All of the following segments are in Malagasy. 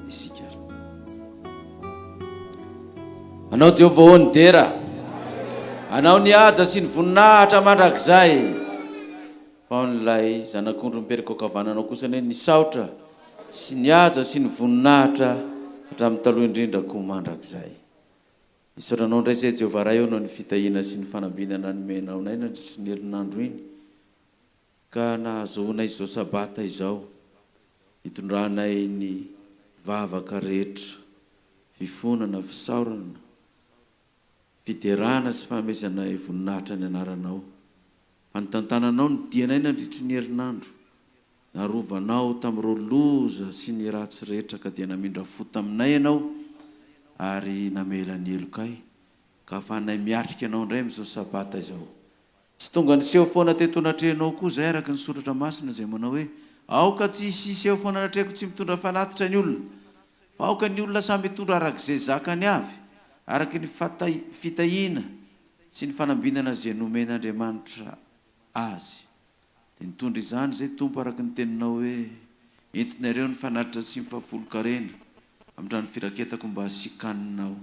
isika. Anao Jehovah ny dera, anao ny aja sy ny voninahitra mandrakizay. Fa n'ilay zanak'ondry mipetraka ankavananao kosa ny nisaotra sy ny aja sy ny voninahitra hatramin'ny taloha indrindra koa mandrakizay. Isaotranao indray izay Jehovah ray eo no ny fitahiana sy ny fanambinana nomenao nay nandritra ny herinandro iny, ka nahazoana izao sabata izao hitondranay ny vavaka rehetra, fifonana, fisaorana, fiderana sy fahamezana voninahitra ny anaranao. Fanotantananao ny dianay nandritra ny herinandro, narovanao tamin'ireo loza sy ny ratsy rehetra ka dia namindra fo taminay ianao ary namela ny elokay, ka afahanay miatrika anao indray amin'izao sabata izao. Tsy tonga niseho foana teto natrehanao koa zay araka ny soratra masina izay manao hoe aoka tsy hiseho foana natrehako tsy mitondra fanatitra ny olona, fa aoka ny olona samy mitondra arak'izay zakany avy, araka ny fitahiana sy ny fanambinana izay nomen'Andriamanitra azy. Dia nitondra izany zay Tompo araka ny teninao hoe entinareo ny fanatitra sy mifahafolo-karena amin'izany firaketako mba hasikaninao.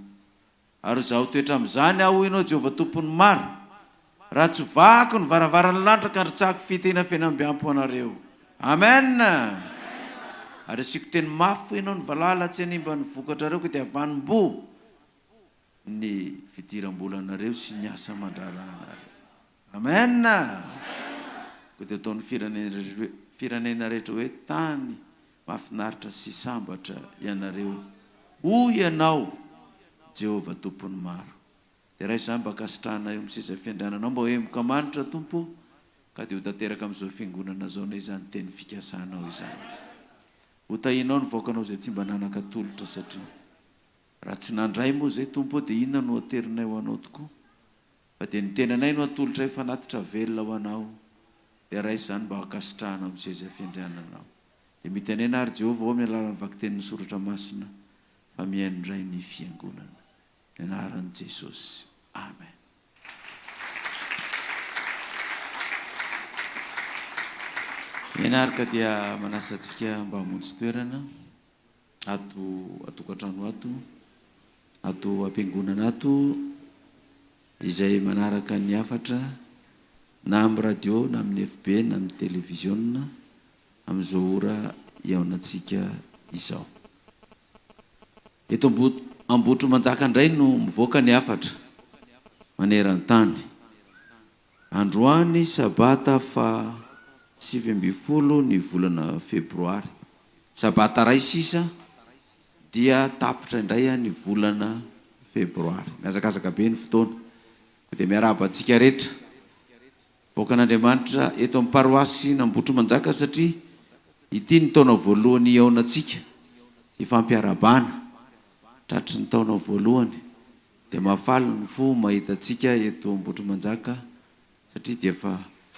Ary zaho toetra amin'izany aho ianao Jehovah tompony maro, raha tsy vako ny varavarana lanitra ka ritsahako fitena fiainam-biampo anareo. Amen. Ary asiko teny mafy ianao ny valala tsy hanimba ny vokatrareo ka dia avanim-bo ny fidiram-bolanareo sy ny asa mandraranareo. Amen. Ko dia ataon'ny firenena rehetra hoe tany mahafinaritra sy sambatra ianareo hoy ianao Jehovah tompony maro. Dia raha izany mba kasitrahana eo miseza fiandriananao mba hoe mokamanitra Tompo, ka dia ho tanteraka amin'izao fiangonana zao na izany teny fikasanao izany. Ho tahinao ny vaokanao izay tsy mba nanaka-tolotra, satria raha tsy nandray moa zay Tompo dia inona no aterinay ho anao tokoa, fa dia ny tenanay no atolotra hoe fanatitra velona ho anao. Dia raha izany mba hakasitrahana miseza fiandriananao. Dia mitenena ary Jehovah ao amin'ny alalan'ny vakitenin'ny soratra masina fa mihaino indray ny fiangonana. Ny anaran'i Jesosy. Amen. Ianaraka dia manasa antsika mba hamonjy toerana ato atokantrano ato ampiangonana ato, izay manaraka ny hafatra na amin'ny radio na amin'ny FB na amin'ny televiziona amin'izao ora iaonantsika izao. Eto Ambotro Manjaka indray no mivoaka ny hafatra maneran-tany. Androany sabata fa 7 ny volana febroary, sabata ray sisa dia tapitra indray ny volana febroary. Miazakazaka be ny fotoana, dia miarahaba antsika rehetra voaka n'Andriamanitra eto amin'ny paroasy n'Ambotro Manjaka, satria ity ny taona voalohany iaonantsika ifampiarabana tratry ny taona voalohany. Dia mahafaly ny fo mahita antsika eto Ambotro Manjaka, satria dia efa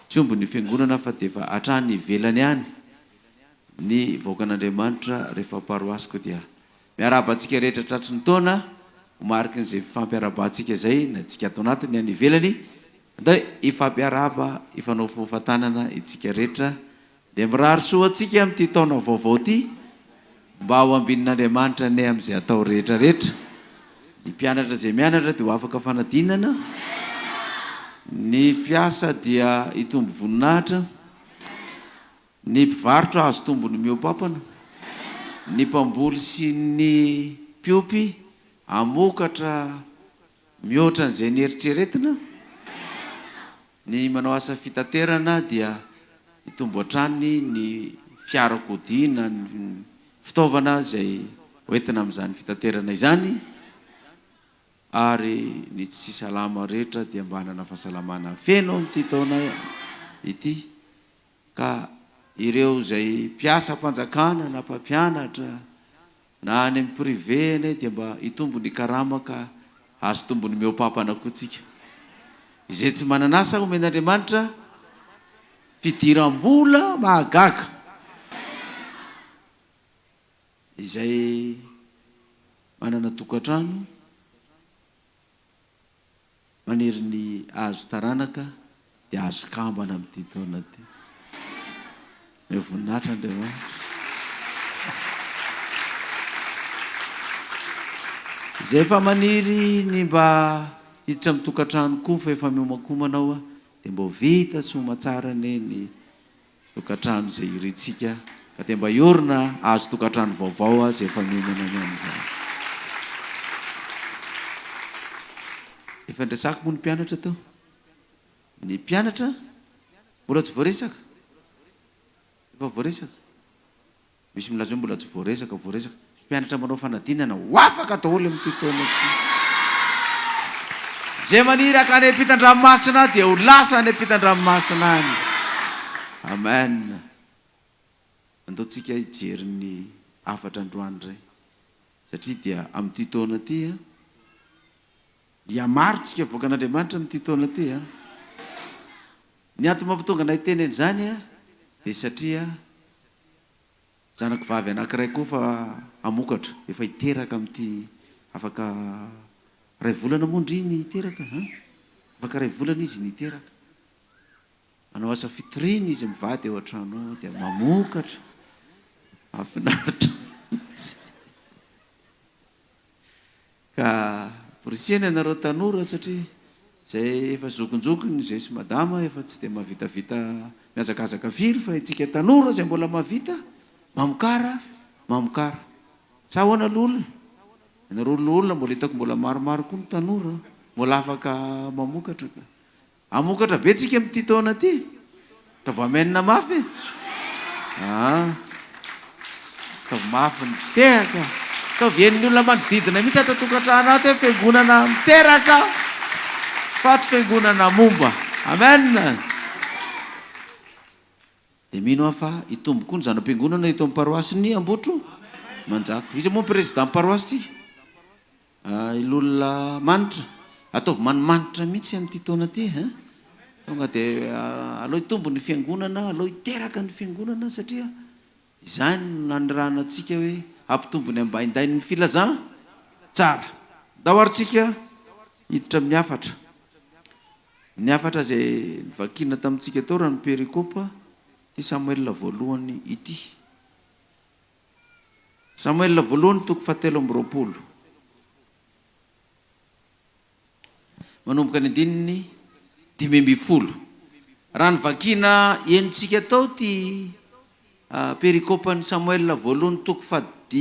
tsy omby ny fiangonana fa dia efa hatrany ivelany ihany ny voaka n'Andriamanitra rehefa paroasiko. Dia miaraba antsika rehetra tratry ny taona homariky n'izay fampiarabantsika izay na tsika ato anatiny any ivelany, da ifampiaraba ifanao fofantanana itsika rehetra. Dia mirary soa antsika amin'ity taona vaovao ity mba ho ambinin'Andriamanitra ny amin'izay atao rehetrarehetra. Ny mpianatra izay mianatra dia ho afaka fanadinana, ny mpiasa dia hitombo voninahitra, ny mpivarotra azo tombony miopampana, ny mpamboly sy ny mpiopy amokatra mihoatra n'izay ny eritreretina, ny manao asa fitaterana dia hitombo hatrany ny fiarakodia ny fitaovana izay hoentina amin'izany fitaterana izany, ary ny tsy salama rehetra dia mba hanana fahasalamana feno amin'ity taona ity. Ka ireo izay mpiasa mpanjakana na mpampianatra na any amin'ny privé dia mba hitombo ny karama ka azo tombony miopampana koa tsika. Izay tsy mananasa omen'Andriamanitra fidiram-bola mahagaga, izay manana tokantrano maniry ny azo taranaka dia azo kambana amin'ity taona ity. Ny voninahitra Andriamanitra. zay efa maniry ny mba hiditra mitokantrano koa fa efa miomakomanao dia mba vita tsy homatsara ny tokantrano zay iritsika ka dia mba iorina azo tokantrano vaovao zay efa miomana ny am'izany. Efa ndrasako moa ny mpianatra tao. Ny mpianatra mbola tsy voaresaka. Efa voaresaka. Misy milaza hoe mbola tsy voaresaka. Mpianatra manao fanadinana ho afaka daholo amin'ity taona ity. Zay maniry akany ampitan-dranomasina dia ho lasa any ampitan-dranomasina any. Amen. Andaontsika hijery ny afatra androany ray. Satria dia amin'ity taona ity hiamarotsika voakan'Andriamanitra amin'ity taona ity ny antony mampitonga anay teny an'izany dia satria zanako vavy anankiray koa fa amokatra efa hiteraka amin'ity afaka ray volana mondry ny hiteraka afaka ray volana izy ny hiteraka manao asa fitoriana izy mivady eo an-trano dia mamokatra mahafinaritra ka porisiany anareo tanora satria zay efa zokonjokony zay sy madama efa tsy dia mavitavita miazakazaka firy fa itsika tanora zay mbola mavita mamokara sa ahoana l'olona ianareo l'olona mbola hitako mbola maromaro koa ny tanora mbola afaka mamokatra ka amokatra be tsika amin'ity taona ty tavoamenina mafy tavomafy miteraka tavien'ny olona manodidina mihitsy atatokantrano ato hoe fiangonana miteraka fa tsy fiangonana momba. Amen. Dia mino aho fa hitombo koa ny zanam-piangonana hito amin'ny paroasy ny Ambotro Manjaka. Izy moa président paroasy ty ilolona manitra ataovy manimanitra mihitsy amin'ity taona ty tonga dia aleo hitombo ny fiangonana aleo hiteraka ny fiangonana satria izany nanirana antsika hoe ampitombo ny ambaindain'ny filazana tsara dahoarintsika hiditra amin'ny afatra ny afatra zay vakina tamintsika tao raha ny perikopa ty Samuel voalohany ity Samuel voalohany toko 7:20 manomboka ny andininy 5:10 raha ny vakina enitsika tao ty perikopany Samuel voalohany toko 7:20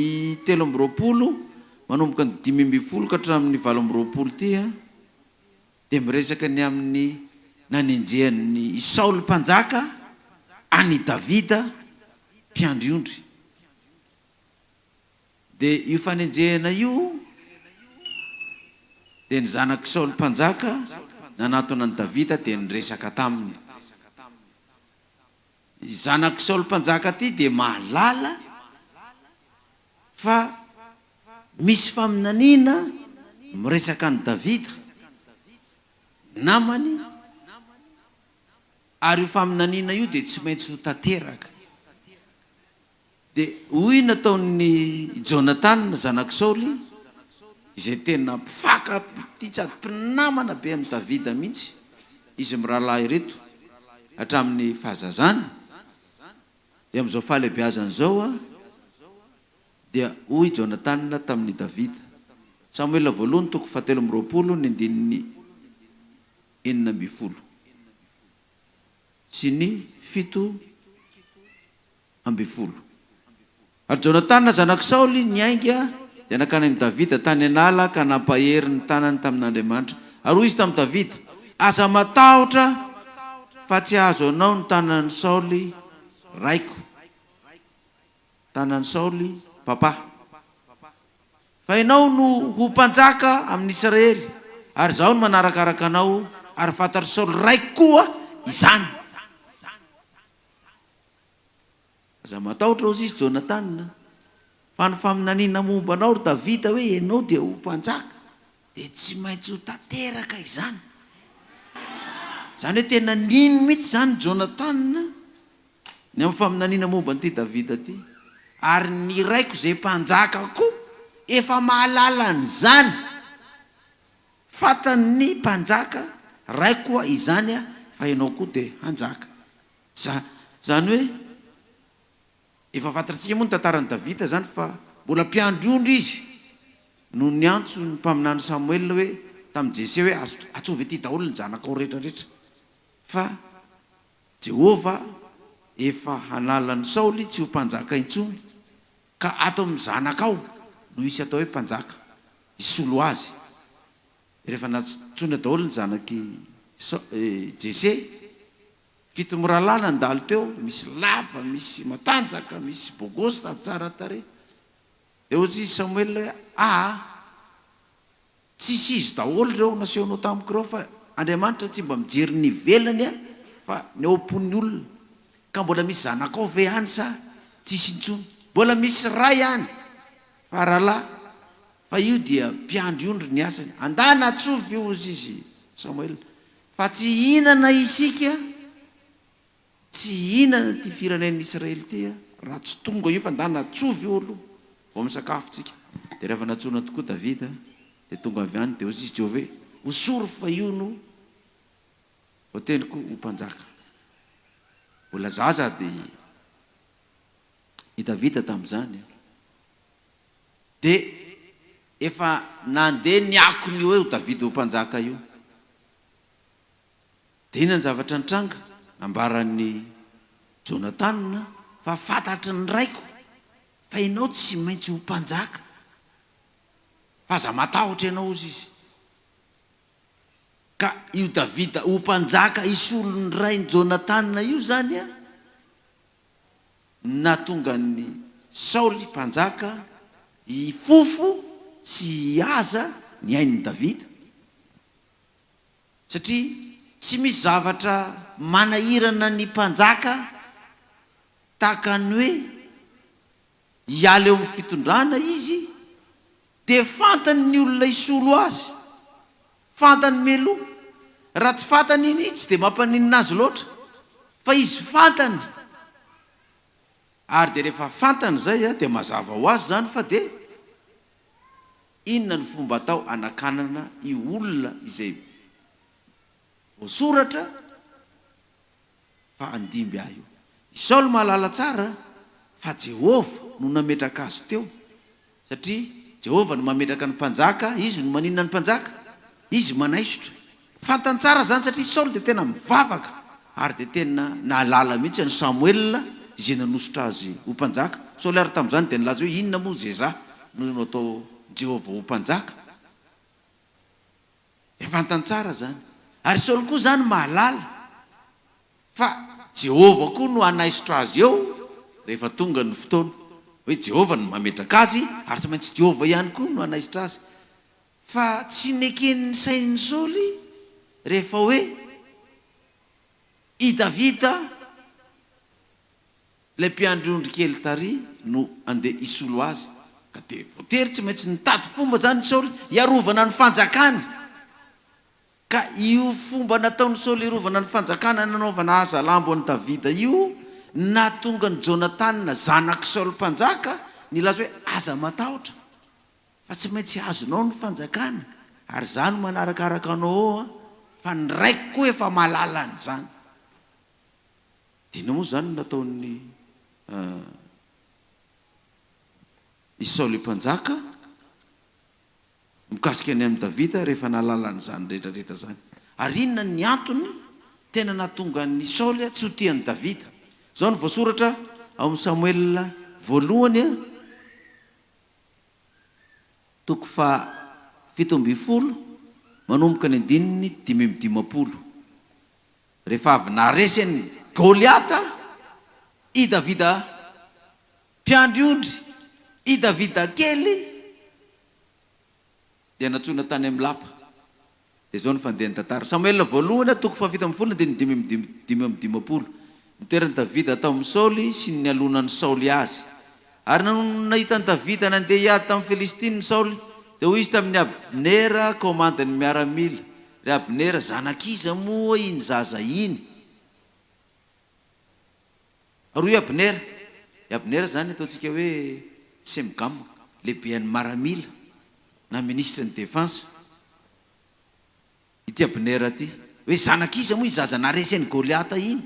manomboka ny 5:10 ka hatramin'ny 8:20 ty dia miresaka ny amin'ny nanenjehan'ny Saoly mpanjaka any Davida mpiandriondry. Dia io fanenjehana io dia ny zanaky Saoly mpanjaka nanatona ny Davida dia niresaka taminy. Zanaky Saoly mpanjaka ty dia mahalala fa misy faminaniana miresaka ny Davida namany ary io faminaniana io dia tsy maintsy ho tanteraka. Dia hoy nataon'ny Jonathan zanaky Saoly izay tena mpifaka ty tsy mpinamana be amin'ny Davida mihitsy izy mirahalahy reto hatramin'ny fahazazana dia amin'izao fahalehibeazana zao dia hoy Jonathan tamin'ny Davida Samuel voalohany toko 7:20 ny andininy 9:10 sy ny 7:10 ary Jonathan zanaky Saoly niainga dia nakany amin'ny Davida tany anala ka nampahery ny tanany tamin'Andriamanitra ary hoy izy tamin'ny Davida aza matahotra fa tsy azo anao ny tanan'ny Saoly raiko tanan'ny Saoly papa fa ianao no ho mpanjaka amin'ny Israely ary zaho no manarakaraka anao ary fantatry Saoly raiko koa izany. Aza matahotra ozy izy Jonathan fa ny faminaniana momba anao ry Davida hoe ianao dia ho mpanjaka dia tsy maintsy ho tanteraka izany. Zany hoe tena nino mihitsy zany Jonathan ny amin'ny faminaniana momba an'ity Davida ty ary ny raiko zay mpanjaka koa efa mahalala n'izany fatany mpanjaka raiko izany fa ianao koa dia hanjaka. Zany hoe efa fantatsika moa ny tantaran'ny Davida zany fa mbola mpiandrondro izy no ny antso ny mpaminany Samuel hoe tamin'ny Jese hoe atsovy ety daholo ny zanakao rehetrarehetra fa Jehova efa hanalany Saoly tsy ho mpanjaka intsony ka ato amin'ny zanakao no isy atao hoe mpanjaka isolo azy. Rehefa natsoina daholo ny zanaky Jese, fito miralana ndalo teo, misy lava, misy matanjaka, misy bogosy tsara tare. Eo izy Samuel hoe tsisy izy daholo reo nasehonao tamiko reo fa Andriamanitra tsy mba mijery ny velany fa ny aompon'ny olona, ka mbola misy zanakao ve ihany sa tsisy intsony, mbola misy ray ihany fa rahalahy, fa io dia mpiandry ondry ny asany, andana atsovo io izy Samuel, fa tsy hinana isika, tsy hinana ty firenen'ny Israely ty raha tsy tonga io fa andana atsovo io aloha vao misakafo tsika. Dia rehefa natsoina tokoa Davida dia tonga avy any dia hozy izy Jehova hoe osory fa io no ho teniko ho mpanjaka. Mbola zaza dia i Davida tamin'izany dia efa nandeha ny akony hoe ho Davida ho mpanjaka io. Dia inona ny zavatra nitranga ambaran'ny Jonatana fa fantatry ny raiko fa ianao tsy maintsy ho mpanjaka fa aza matahotra ianao ozy izy. Ka io Davida ho mpanjaka isolo ny rainy Jonatana io zany natonga ny Saoly mpanjaka ifofo sy hiaza ny ain'ny Davida, satria tsy misy zavatra manahirana ny mpanjaka tahaka ny hoe hiala eo amin'ny fitondrana izy dia fantany ny olona isolo azy, fantany meloa. Raha tsy fantany iny tsy dia mampaninina azy loatra, fa izy fantany. Ary dia rehefa fantany zay dia mazava ho azy zany fa dia inona ny fomba atao anakanana i olona izay voasoratra fa andimby ahy io. Saoly mahalala tsara fa Jehova no nametraka azy teo, satria Jehova no mametraka ny mpanjaka, izy no maninona ny mpanjaka, izy manaisotra. Fantany tsara zany satria Saoly dia tena mivavaka ary dia tena nahalala mihitsy ny Samuel izay nanosotra azy ho mpanjaka. Saoly ary tamin'izany dia nilaza hoe inona moa zay za no atao Jehova ho mpanjaka. Dia fantany tsara zany. Ary Saoly koa zany mahalala fa Jehova koa no anaisotra azy eo rehefa tonga ny fotoana hoe Jehova no mametraka azy ary tsy maintsy Jehova ihany koa no anaisotra azy. Fa tsy neken'ny sain'ny Saoly rehefa hoe i Davida ilay mpiandry ondry kely tary no andeha isolo azy, ka dia voatery tsy maintsy nitady fomba zany Saoly hiarovana ny fanjakany. Ka io fomba nataon'ny Saoly hiarovana ny fanjakana nanaovana aza lambo an'i Davida io natonga ny Jonatana zanaky Saoly mpanjaka nilaza hoe aza matahotra fa tsy maintsy azonao ny fanjakana ary zany manarakaraka anao fa ny raiko koa efa mahalala an'izany. Dina moa zany nataon'ny i Saoly mpanjaka mikasika any amin'ny Davida rehefa nahalala an'izany rehetrarehetra zany. Ary inona ny antony tena natonga ny Saoly tsy ho tian'ny Davida? Zao ny voasoratra ao amin'ny Samuel voalohany toko fa 17 manomboka ny 5:50. Rehefa avy naresy Goliata, i Davida mpiandry ondry, i Davida kely dia natsoina tany amin'ny lapa. Dia zao ny fandehan'ny tantara. Samuel voalohany toko fa 17 dia 5:50. Nitoeran'ny Davida atao amin'ny Saoly sy ny alonan'ny Saoly azy. Ary nahitany Davida nandeha hiady tamin'ny Filistina Saoly dia hoy izy tamin'ny Abnera komandany miaramila. Ry Abnera zanakiza moa iny zaza iny. Ary i Abnera zany ataontsika hoe Semgam, lehibean'ny maramila na ministre ny défense. Ity Abnera ty hoe zanakiza moa iny zaza naresy any Goliata iny.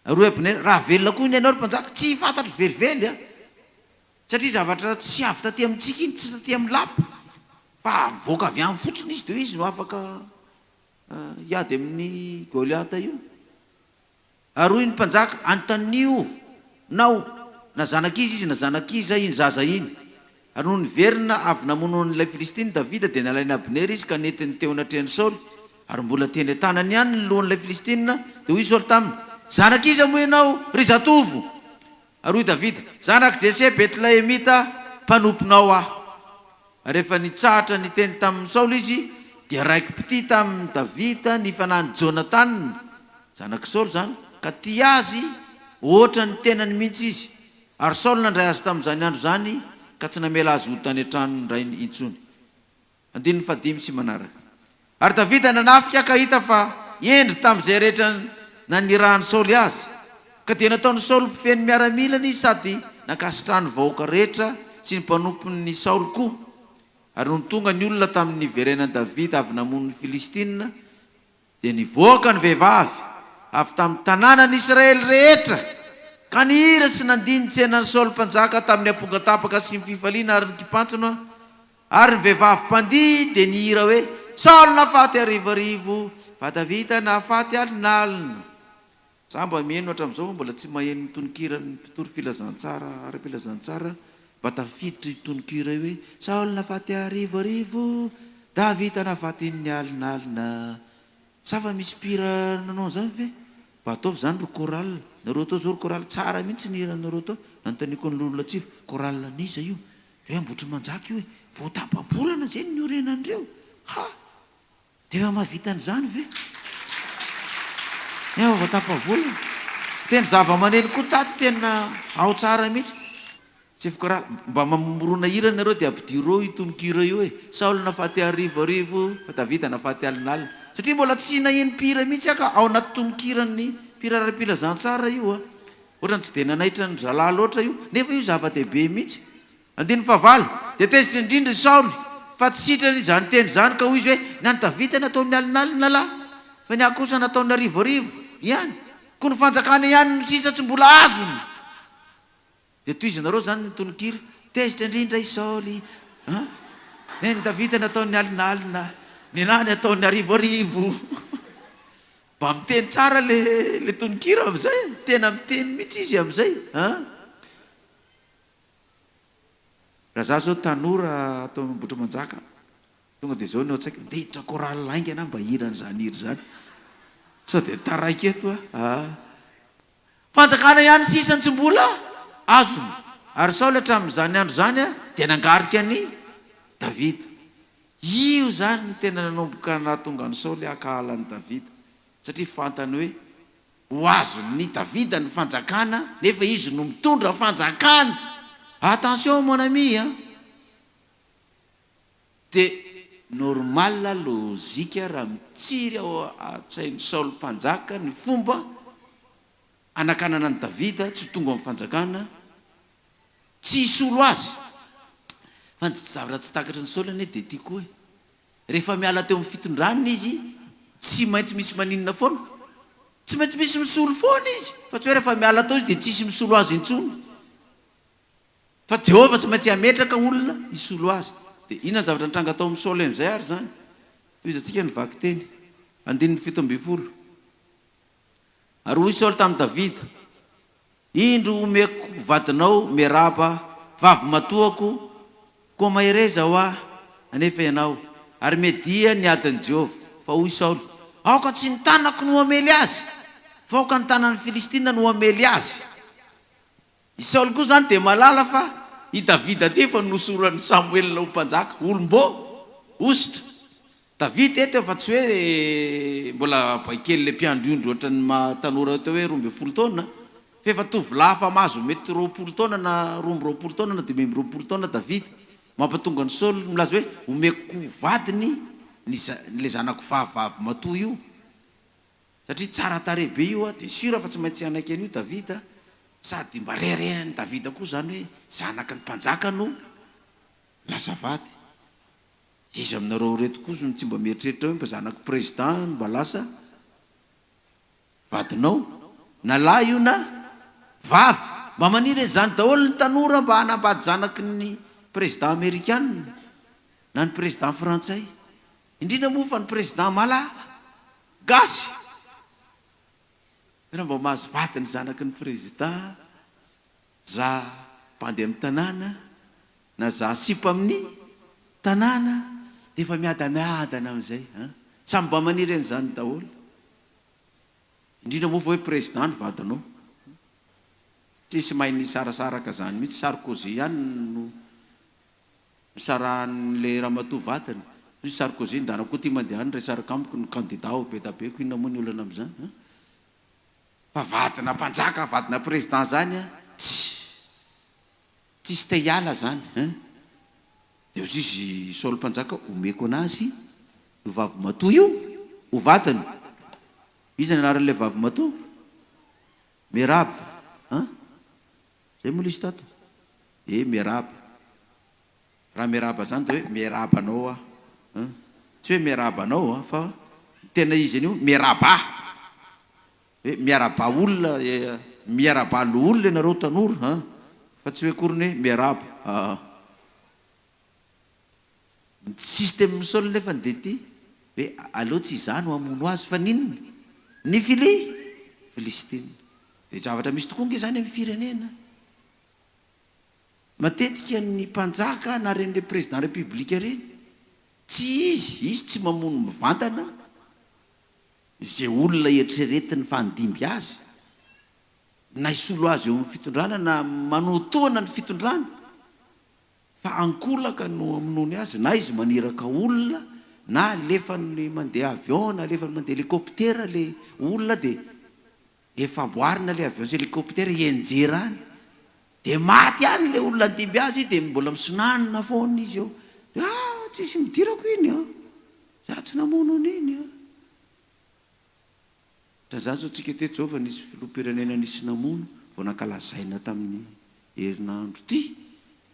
Ary Abnera raha velona koa iny ianao ry mpanjaka, tsy fantatry velively satria zavatra tsy avy taty amintsika iny tsy taty amin'ny lapa fa voaka avy amin'ny fotsiny izy de izy no afaka iady amin'ny Goliata io. Ary ny mpanjaka antanio nao na zanak'izy izy na zanak'iza iny zaza iny. Ary no niverina avy namono n'ilay Filistiny Davida dia nalainy Abner izy ka netiny teo anatrehany Saoly ary mbola teny tanany ihany ny lohan'ilay Filistina dia hoy Saoly taminy zanak'iza moa ianao ry zatovo. Ary hoy Davida zanak' Jese Betlehemita mpanomponao aho. Rehefa nitsahatra ny teny tamin'ny Saoly izy dia raiky piti tamin'ny Davida ny fanany Jonathan zanak' Saoly zany ka ty azy ohatra ny tenany mihitsy izy. Ary Saoly nandray azy tamin'izany andro zany ka tsy namela azy ho tany an-trano ray intsony. 15 sy manaraka. Ary Davida nanafika ka hita fa endry tamin'izay rehetra nanirahany Saoly azy ka dia nataony Saoly mpifeny miaramilany sady nakasitrahany vahoaka rehetra sy ny mpanompon'ny Saoly koa. Ary no tonga ny olona tamin'ny verenan'i Davida avy namono ny Filistina dia nivoaka ny vehivavy avy tamin'ny tanànan'i Israely rehetra ka nihira sy nandiny tsenan'ny Saoly mpanjaka tamin'ny ampongatapaka sy ny fifaliana ary ny kipantsana. Ary ny vehivavy mpandihy dia nihira hoe Saoly nafaty arivarivo fa Davida nafaty alinalina. Samba mihaino hatramin'izao mbola tsy maheno mitononkira ny mpitory filazantsara ara-pilazantsara mba tafiditra itononkira hoe Saoly nafaty arivarivo Davida nafaty ny alinalina. Sa fa misy mpira nanao zany ve? Mba ataovy zany ro koral. Nareo atao zao ro koral tsara mihitsy ny hiranareo atao. Nanontaniako ny lolonatsivo koral niza io. Dia hoe ambotry manjaka io hoe vao tapa-bolana zay ny orenandreo. Ha! Dia mahavita an'izany ve? Vao tapa-volana. Tena zava-maneno koa tato tena ao tsara mihitsy. Tsy koral mba mamorona hira nareo dia ampidiro itononkira io hoe Saoly nafaty arivarivo fa Davida nafaty alinalina. Satria mbola tsy naheno mpira mihitsy ka ao anaty tononkirany mpira ara-pilazantsara io a. Ohatrany tsy dia nanaitra ny zalahy loatra io nefa io zava-dehibe mihitsy. 19 dia tezitra indrindra Saoly fa tsy sitrany izany teny zany ka hoy izy hoe ny Davida nataony alinalina lahy fa ny akosa nataony arivorivo ihany ko ny fanjakana ihany no sisa tsy mbola azony. Dia toy izy nareo zany ny tononkira tezitra indrindra i Saoly ny Davida nataony alinalina ny nany ataony arivorivo. Mba miteny tsara le tononkira am'izay tena miteny mihitsy izy am'izay raha za zao tanora atao mbotra manjaka tonga dia zao ny ao an-tsaiko ndehitra koral lainga na mba hirany zany hiry zany sao dia taraiky eto fanjakana ihany sisany tsy mbola azony. Ary Saoly hatramin'izany andro zany dia nangarika ny Davida. Io zany ny tena nanomboka nahatonga ny Saoly akahalany Davida satria fantany hoe ho azony Davida ny fanjakana nefa izy no mitondra fanjakana. Attention mon ami dia normal lozika raha mitsiry ao an-tsain'ny Saoly mpanjaka ny fomba anakanana ny Davida tsy tonga amin'ny fanjakana tsy hisolo azy. Fa zavatra tsy takatry ny Saoly anie dia tiako hoe rehefa miala teo amin'ny fitondraniny izy tsy maintsy misy maninona foana, tsy maintsy misy misolo foana izy fa tsy hoe rehefa miala tao izy dia tsisy misolo azy intsony fa Jehovah tsy maintsy hametraka olona hisolo azy. Dia inona ny zavatra nitranga tao amin'ny Saoly amin'izay ary zany toy izy antsika nivaky teny 17. Ary hoy Saoly tamin'ny Davida indro omeko vadinao Meraba vavy matoako koa mahereza ho aho anefa ianao ary media ny adin'i Jehovah. Fa hoy Saoly aoka tsy ny tanako no amely azy fa aoka ny tanan'ny Filistina no amely azy. I Saoly koa zany dia malala fa i Davida ty fa nosorany Samuel ho mpanjaka olom-bô ositra. Davida eto fa tsy hoe mbola baikely le mpiandriondro ohatran'ny matanora teo hoe 12 taona fa efa tovolahy fa mahazo mety 20 taona na 12 taona na 12 taona Davida. Mampatonga ny Saoly milaza hoe omeko vadiny le zanako vavy matoa io satria tsara tarebe io dia sura fa tsy maintsy anaiky an'io Davida sady mba reharehany Davida koa zany hoe zanaka ny mpanjaka no lasa vady. Izy aminareo reto koa zony tsy mba mieritreritra hoe mba zanako président mba lasa vadinao na lahy io na vavy mba maniry zany daholo ny tanora mba hanambady zanaky ny président américaine na ny président frantsay, indrindra moa fa ny président malagasy. Raha mba mahazo vaty ny zanaky ny président, za mpandeha amin'ny tanàna na za sipa amin'ny tanàna dia efa miadana amin'izay. Samy mba maniry an'izany daholo. Indrindra moa fa hoe président ny vadinao, tsisy mahay ny sarasaraka zany mihitsy. Sarkozy ihany no misarahan'le ramatoa vatany. Sarkozy ndanako koa tia mandeha any resaraka amiko ny candidat ao be da be ko inona moa ny olana amin'izany. Fa vadina mpanjaka, vadina président zany tsisy te hiala zany. Dia izy Saoly mpanjaka omeko anazy io vavy matoa io ho vatany. Izy ny anaran'ilay vavy matoa? Merab. Zay moa lisy tato? Merab. Raha meraba zany dia hoe merabanao tsy hoe merabanao fa tena izy an'io meraba. Hoe miaraba olona, miarabalo olona ianareo tanora, fa tsy hoe koriny hoe meraba. Ny système Saoly nefa dia ty hoe aleo tsy izany ho hamono azy fa ninona? Ny Filistiny. Dia zavatra misy tokoa nge zany amin'ny firenena. Matetika ny mpanjaka na ren'le président république reny, tsy izy tsy mamono mivantana izay olona eritreretiny fandimby azy, na isolo azy eo amin'ny fitondrana na manotoana ny fitondrana, fa ankolaka no amonony azy. Na izy maniraka olona, na alefany mandeha avion, na alefany mandeha hélicoptère le olona, dia efa amboarina le avion sy hélicoptère enjerany, dia maty any le olona andimby azy, dia mbola misonanina foana izy eo. Dia tsisy midirako iny za tsy namono an'iny. Raha zany zao tsika teto zao fa nisy filoham-pirenena nisy namono vao nankalazaina tamin'ny herinandro ty,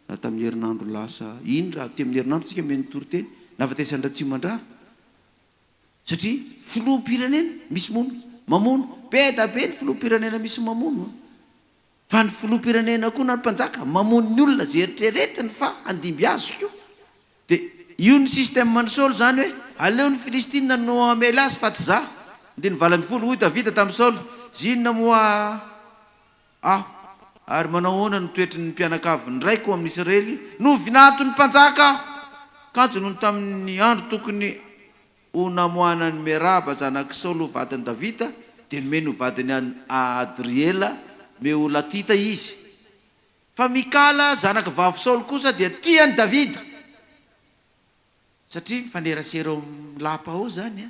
na tamin'ny herinandro lasa iny. Raha ty amin'ny herinandro tsika meny tory-teny nafatesandra Tsimandravy, satria filoham-pirenena misy mamono be da be. Ny filoham-pirenena misy mamono, fa ny filoham-pirenena koa na ny mpanjaka mamono ny olona zay eritreretiny fa andimby azy koa. Dia io ny système ny Saoly zany hoe aleo ny Filistine no amela azy fa tsy za. Dia ny 20 hoy Davida tamin'ny Saoly, zinona moa ary manao ahoana ny toetry ny mpianakavy ndraiky ho amin'ny Israely no vinatony mpanjaka kanjo noho tamin'ny andro tokony ho namoana ny Meraba zanaky Saoly ho vadiny Davida, dia nomeny ho vadiny Adriela Meolatita izy. Fa Mikala zanaky vavy Saoly kosa dia tiany Davida, satria mifanerasera milapa ao zany.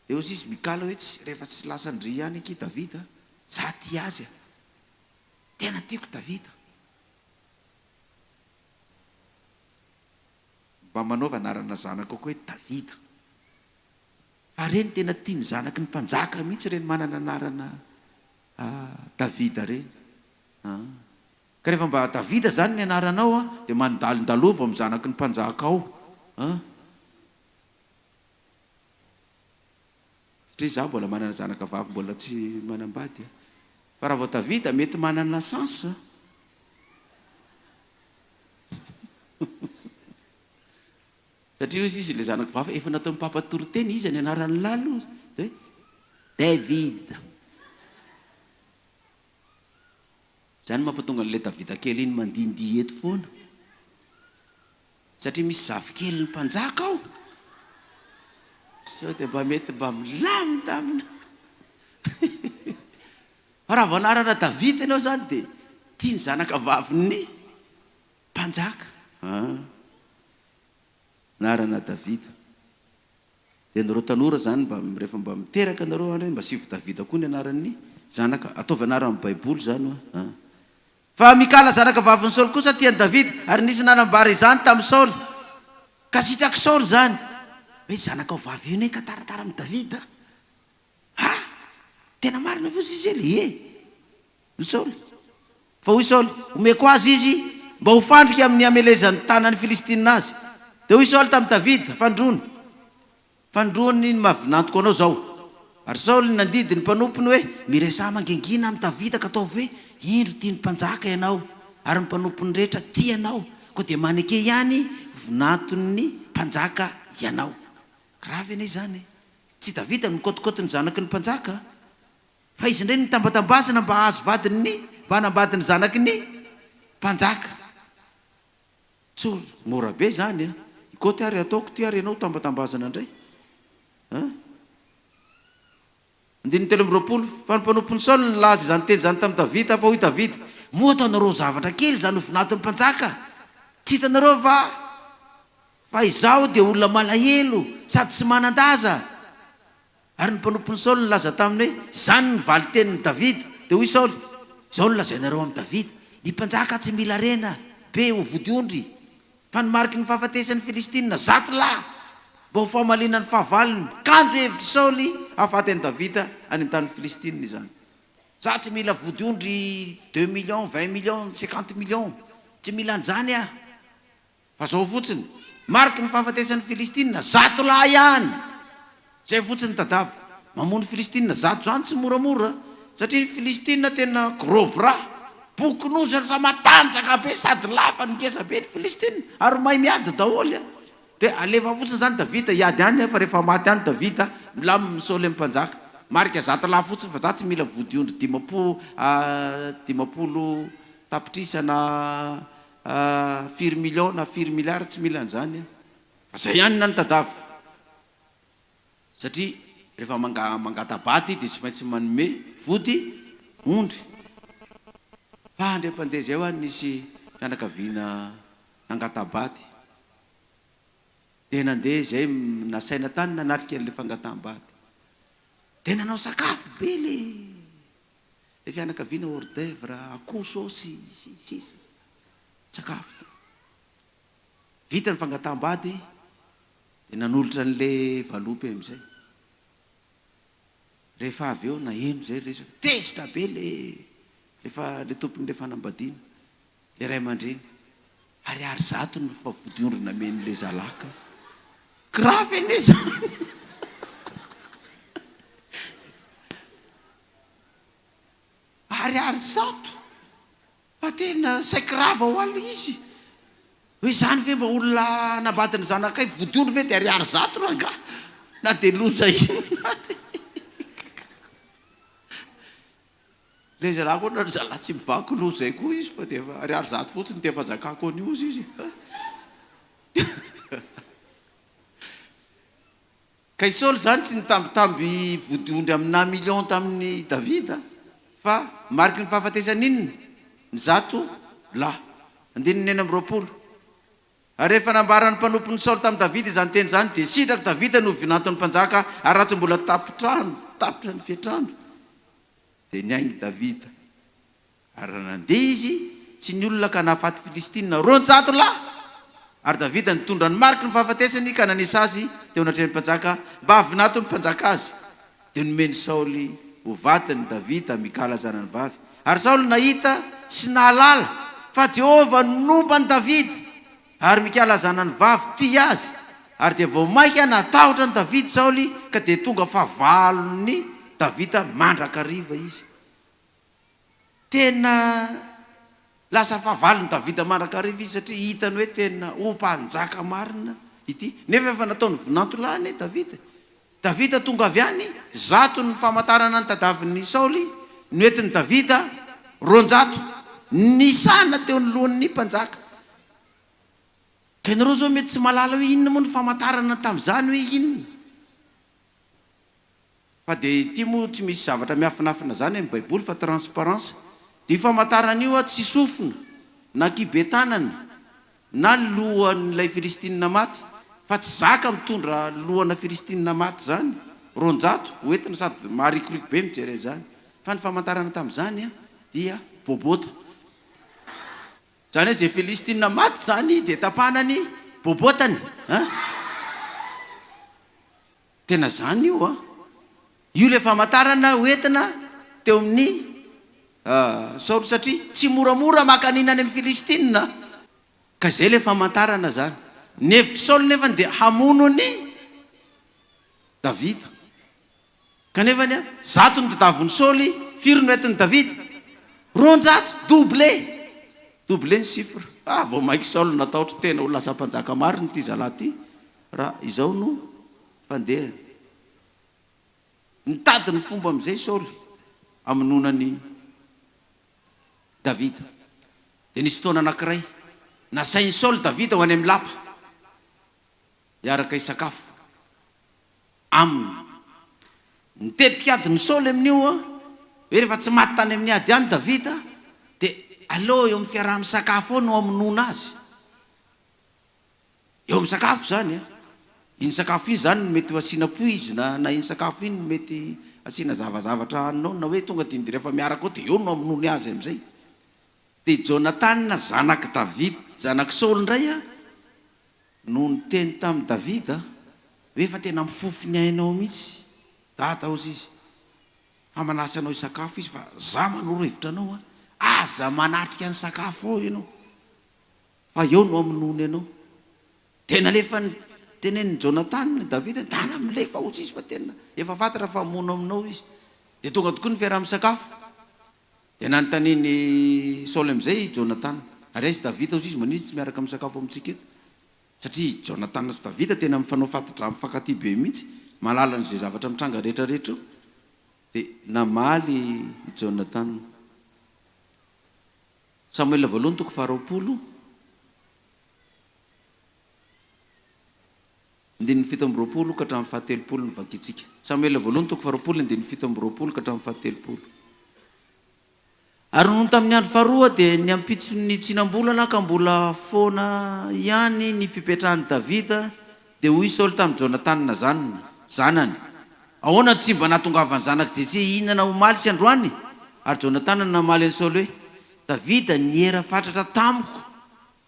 Dia ozy izy Mikala hoe rehefa tsy lasa ndry ihany aky Davida, za ty azy tena tiako Davida. Mba manaova anarana zanako koa hoe Davida. Fa reny tena tiany zanaky ny mpanjaka mihitsy reny manana anarana Davida reny. Ka rehefa mba Davida zany ny anaranao dia mandalindalova amin'ny zanaky ny mpanjaka ao. Satria za mbola manana zanaka vavy mbola tsy manambady, fa raha vao Davida mety manana chance. Satria izy le zanaka vavy efa natao mipampatory-teny izy ny anaran'ny lalo hoe David. Zany mampatonga an'le Davida kely iny mandindy eto foana, satria misy zafikely ny mpanjaka ao. So dia mba mety mba milamina tamina. Raha vao anarana Davida ianao zany dia tiany zanaka vavin'ny mpanjaka. Narana Davida. Dia nareo tanora zany rehefa mba miteraka nareo any mba sivy Davida koa ny anaran'ny zanaka. Ataovy anaran'ny Baiboly zany. Fa Mikala zanaka vavin'ny Saoly kosa tiany Davida, ary nisy nanambara izany tamin'ny Saoly. Ka sitraky Saoly zany hoe zanaka vavy io ne ka taratara amin'ny Davida. Tena marina fo izy le Saoly. Fa hoy Saoly omeko azy izy mba ho fandrika amin'ny amelezan'ny tanan'ny Filistina azy. Dia hoy Saoly tamin'ny Davida, fandroany ny mahavinantoko anao zao. Ary Saoly nandidy ny mpanompiny hoe miresaha mangingina amin'ny Davida ka ataovy hoe indro tia ny mpanjaka ianao ary ny mpanompony rehetra tianao koa dia maneke ihany vonaton'ny mpanjaka ianao. Karaha ve ne zany tsy Davida nikotokoty ny zanaky ny mpanjaka fa izy indray nitambatambazana mba hahazo vadiny mba hanambady ny zanaky ny mpanjaka. Tsy mora be zany ikoty ary ataoko ty ary ianao tambatambazana indray. Andiny 3:20 fa ny mpanompony Saoly nilaza izany teny zany tamin'ny Davida fa hoy Davida, moa ataonareo zavatra kely zany ho vonaton'ny mpanjaka, tsy hitanareo fa izaho dia olona malahelo sady tsy manan-daza. Ary ny mpanompony Saoly nilaza taminy hoe zany ny valy tenin'ny Davida. Dia hoy Saoly, izao nolazainareo amin'ny Davida, ny mpanjaka tsy mila rena be ho vodiondry fa nimariky ny fahafatesan'ny Filistina 100 lahy mba ho fahamalina ny fahavaliny. Kanjo hevitry Saoly ahafaty an'i Davida any amin'ny tanin'ny Filistina izany. Za tsy mila vodiondry 2 millions, 20 millions, 50 millions, tsy mila an'izany fa zao fotsiny mariky ny fahafatesan'ny Filistina 100 lahy ihany. Zay fotsiny tadavy mamono Filistina 100 zany tsy moramora satria ny Filistina tena gros bras, bokon'ozatra matanjaka be sady lafa ngeza be ny Filistina ary mahay miady daholo. Dia alefa fotsiny zany Davida hiady any fa rehefa maty any Davida milaminy Saoly amin'ny mpanjaka marika 100 lahy fotsiny fa za tsy mila vodiondry 50 tapitrisa na 4 millions na 4 milliards tsy mila an'izany fa zay ihany na ny tadavy satria rehefa mangatabaty dia tsy maintsy manome vody ondry. Fa andrem-pandeha zay ho nisy fianakaviana nangatabaty dia nandeha zay nasaina tany nanatrika an'ilay fangataham-bady dia nanao sakafo be le fianakaviana hors d'œuvre, akoho saosy sisa sakafo. Vita ny fangataham-bady dia nanolotra an'ilay valopy amin'izay. Rehefa avy eo naheno zay resaka tesitra be le tompon'ilay fanambadiana le ray aman-dreny ary 100 ny favodiondrina men'ilay zalaka. Grave ene zany. Ary 100 fa tena saikrava ho aly izy hoe zany ve mba olona nambadiny zanakay vodiondro ve dia ary 100 ranga na dia loza iny. Le zalako na zalahy tsy mivaky loza zay koa izy fa dia ary 100 fotsiny dia efa zakako an'io izy. Ka i Saoly zany tsy nitambitamby vodiondry amina million tamin'ny Davida fa mariky ny fahafatesany inona ny 100 lahy. 9:20 ary rehefa nambarany mpanompony Saoly tamin'ny Davida izany teny zany dia sitraky Davida no vinanton'ny mpanjaka ary raha tsy mbola tapitra ny fiatrano dia niainy Davida ary raha nandeha izy tsy ny olona ka nahafaty Filistina 200 lahy. Ary Davida nitondra ny mariky ny fahafatesany ka nanisa azy teo anatrehan'ny mpanjaka mba havinatony mpanjaka azy. Dia nomeny Saoly ho vatiny Davida mikala zanany vavy. Ary Saoly nahita sy nahalala fa Jehovah nomba ny Davida ary mikala zanany vavy ty azy. Ary dia vao maika natahotra ny Davida Saoly ka dia tonga fahavalony Davida mandrakariva izy. Tena lasa fahavalony Davida mandrakariva izy satria hitany hoe tena mpanjaka marina ity. Nefa efa nataony vonantolany Davida. Davida tonga avy any 100 ny famantarana ny tadavin'ny Saoly, noentiny Davida 200 nisana teo ny lohan'ny mpanjaka. Ka ianareo zao mety tsy malala hoe inona moa ny famantarana tamin'izany hoe inona. Fa dia ity moa tsy misy zavatra miafinafina zany amin'ny Baiboly fa transparence. Dia famantarana io tsy sofina na kibetanana na lohan'ilay Filistina maty fa tsy zaka mitondra lohana Filistina maty zany 200 hoentina sady maharikoriko be mijery zany. Fa ny famantarana tamin'izany dia bobota. Zany hoe zay Filistina maty zany dia tapahana ny bobotany. Tena zany io io le famantarana hoentina teo amin'ny Saoly satria tsy moramora makanina any amin'ny Filistina. Ka zay le famantarana zany. Nevitry Saoly nefa dia hamono ny Davida. Kanefa 100 ny tadaviny Saoly, 4 no entin'ny Davida. ronjato double ny chiffre. Vao maiky Saul nataotry tena ho lasa mpanjaka mariny ty zalahy ty, raha izao no fandeha. Nitady ny fomba am'izay Saul aminonany Davida. De nisy fotoana anankiray nasainy Saul Davida ho any amin'ny lapa hiaraka isakafo aminy. Nitetika adiny Saul amin'io hoe rehefa tsy maty tany amin'ny ady any Davida de aleo eo amin'ny fiaraha misakafo ao no amonona azy. Eo amin'ny sakafo zany iny sakafo iny zany mety ho asiana poizina na iny sakafo iny mety asiana zavazavatra haninao na hoe tonga de rehefa miaraka ao de eo no amonony azy am'izay. De Jonathan zanaky Davida, zanaky Saul ndray no niteny tamin'ny Davida hoe fa tena mifofy ny ainao mihitsy data ozy izy, fa manasy anao isakafo izy fa za manoro-hevitra anao aza manatrika ny sakafo ao ianao fa eo no amonony anao. Tena lefa tenen'ny Jonathan ny Davida tana milefa ozy izy fa tena efa fantatra fa mono aminao izy. De tonga tokoa ny fiaraha misakafo. De nanontaniany Saul am'izay Jonathan, ary aizy Davida ozy izy manitsy tsy miaraka misakafo amintsika eto. Satria Jonathan sy Davida tena mifanao fatotra mifankaty be mihitsy, malala n'izay zavatra mitranga rehetrarehetra eo. De namaly Jonathan. Samuel voalohany toko 20 andininy 17 ka hatramin'ny 17 ny vakitsika. Samuel voalohany toko 20 andininy 17 ka hatramin'ny 17. Ary noho tamin'ny andro faharoa dia ny ampitso ny tsinam-bolana ka mbola foana ihany ny fipetrahan'ny Davida dia hoy Saul tamin'ny Jonathan zanany, ahoana tsy mba nahatongavany zanaky Jese ihinana omaly sy androany? Ary Jonathan namaly an'i Saul hoe, Davida niera fatratra tamiko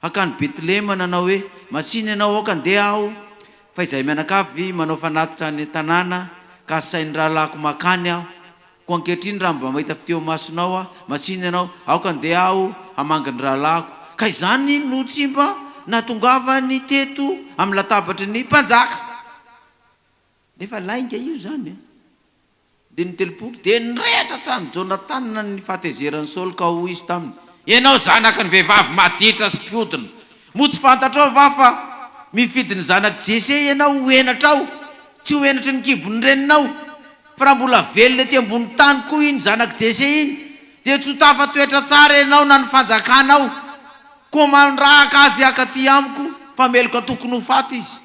hakany Betlehema nanao hoe masiny ianao aoka andeha aho, fa izay mianakavy manao fanatitra ny tanàna ka sainy rahalahiko makany aho. Ko ankehitriny raha mba mahita fiteo masonao masiny ianao aoka andeha aho hamangy ny rahalahiko. Ka izany no tsy mba nahatongavany teto amin'ny latabatry ny mpanjaka. Nefa lainga io zany de ny 30 de nirehatra tamin'ny Jonathan ny fahatezerany Saul ka hoy izy taminy, ianao zanaky ny vehivavy maditra sy mpiodina, mo tsy fantatrao va fa mifidy ny zanaky Jese ianao hoenatra ao, tsy hoenatry ny kibony reninao, fa raha mbola velona ety ambony tany koa iny zanaky Jese iny de tsy ho tafatoetra tsara ianao na ny fanjakanao, ko mandrahaka azy akaty amiko fa meloka tokony ho faty izy.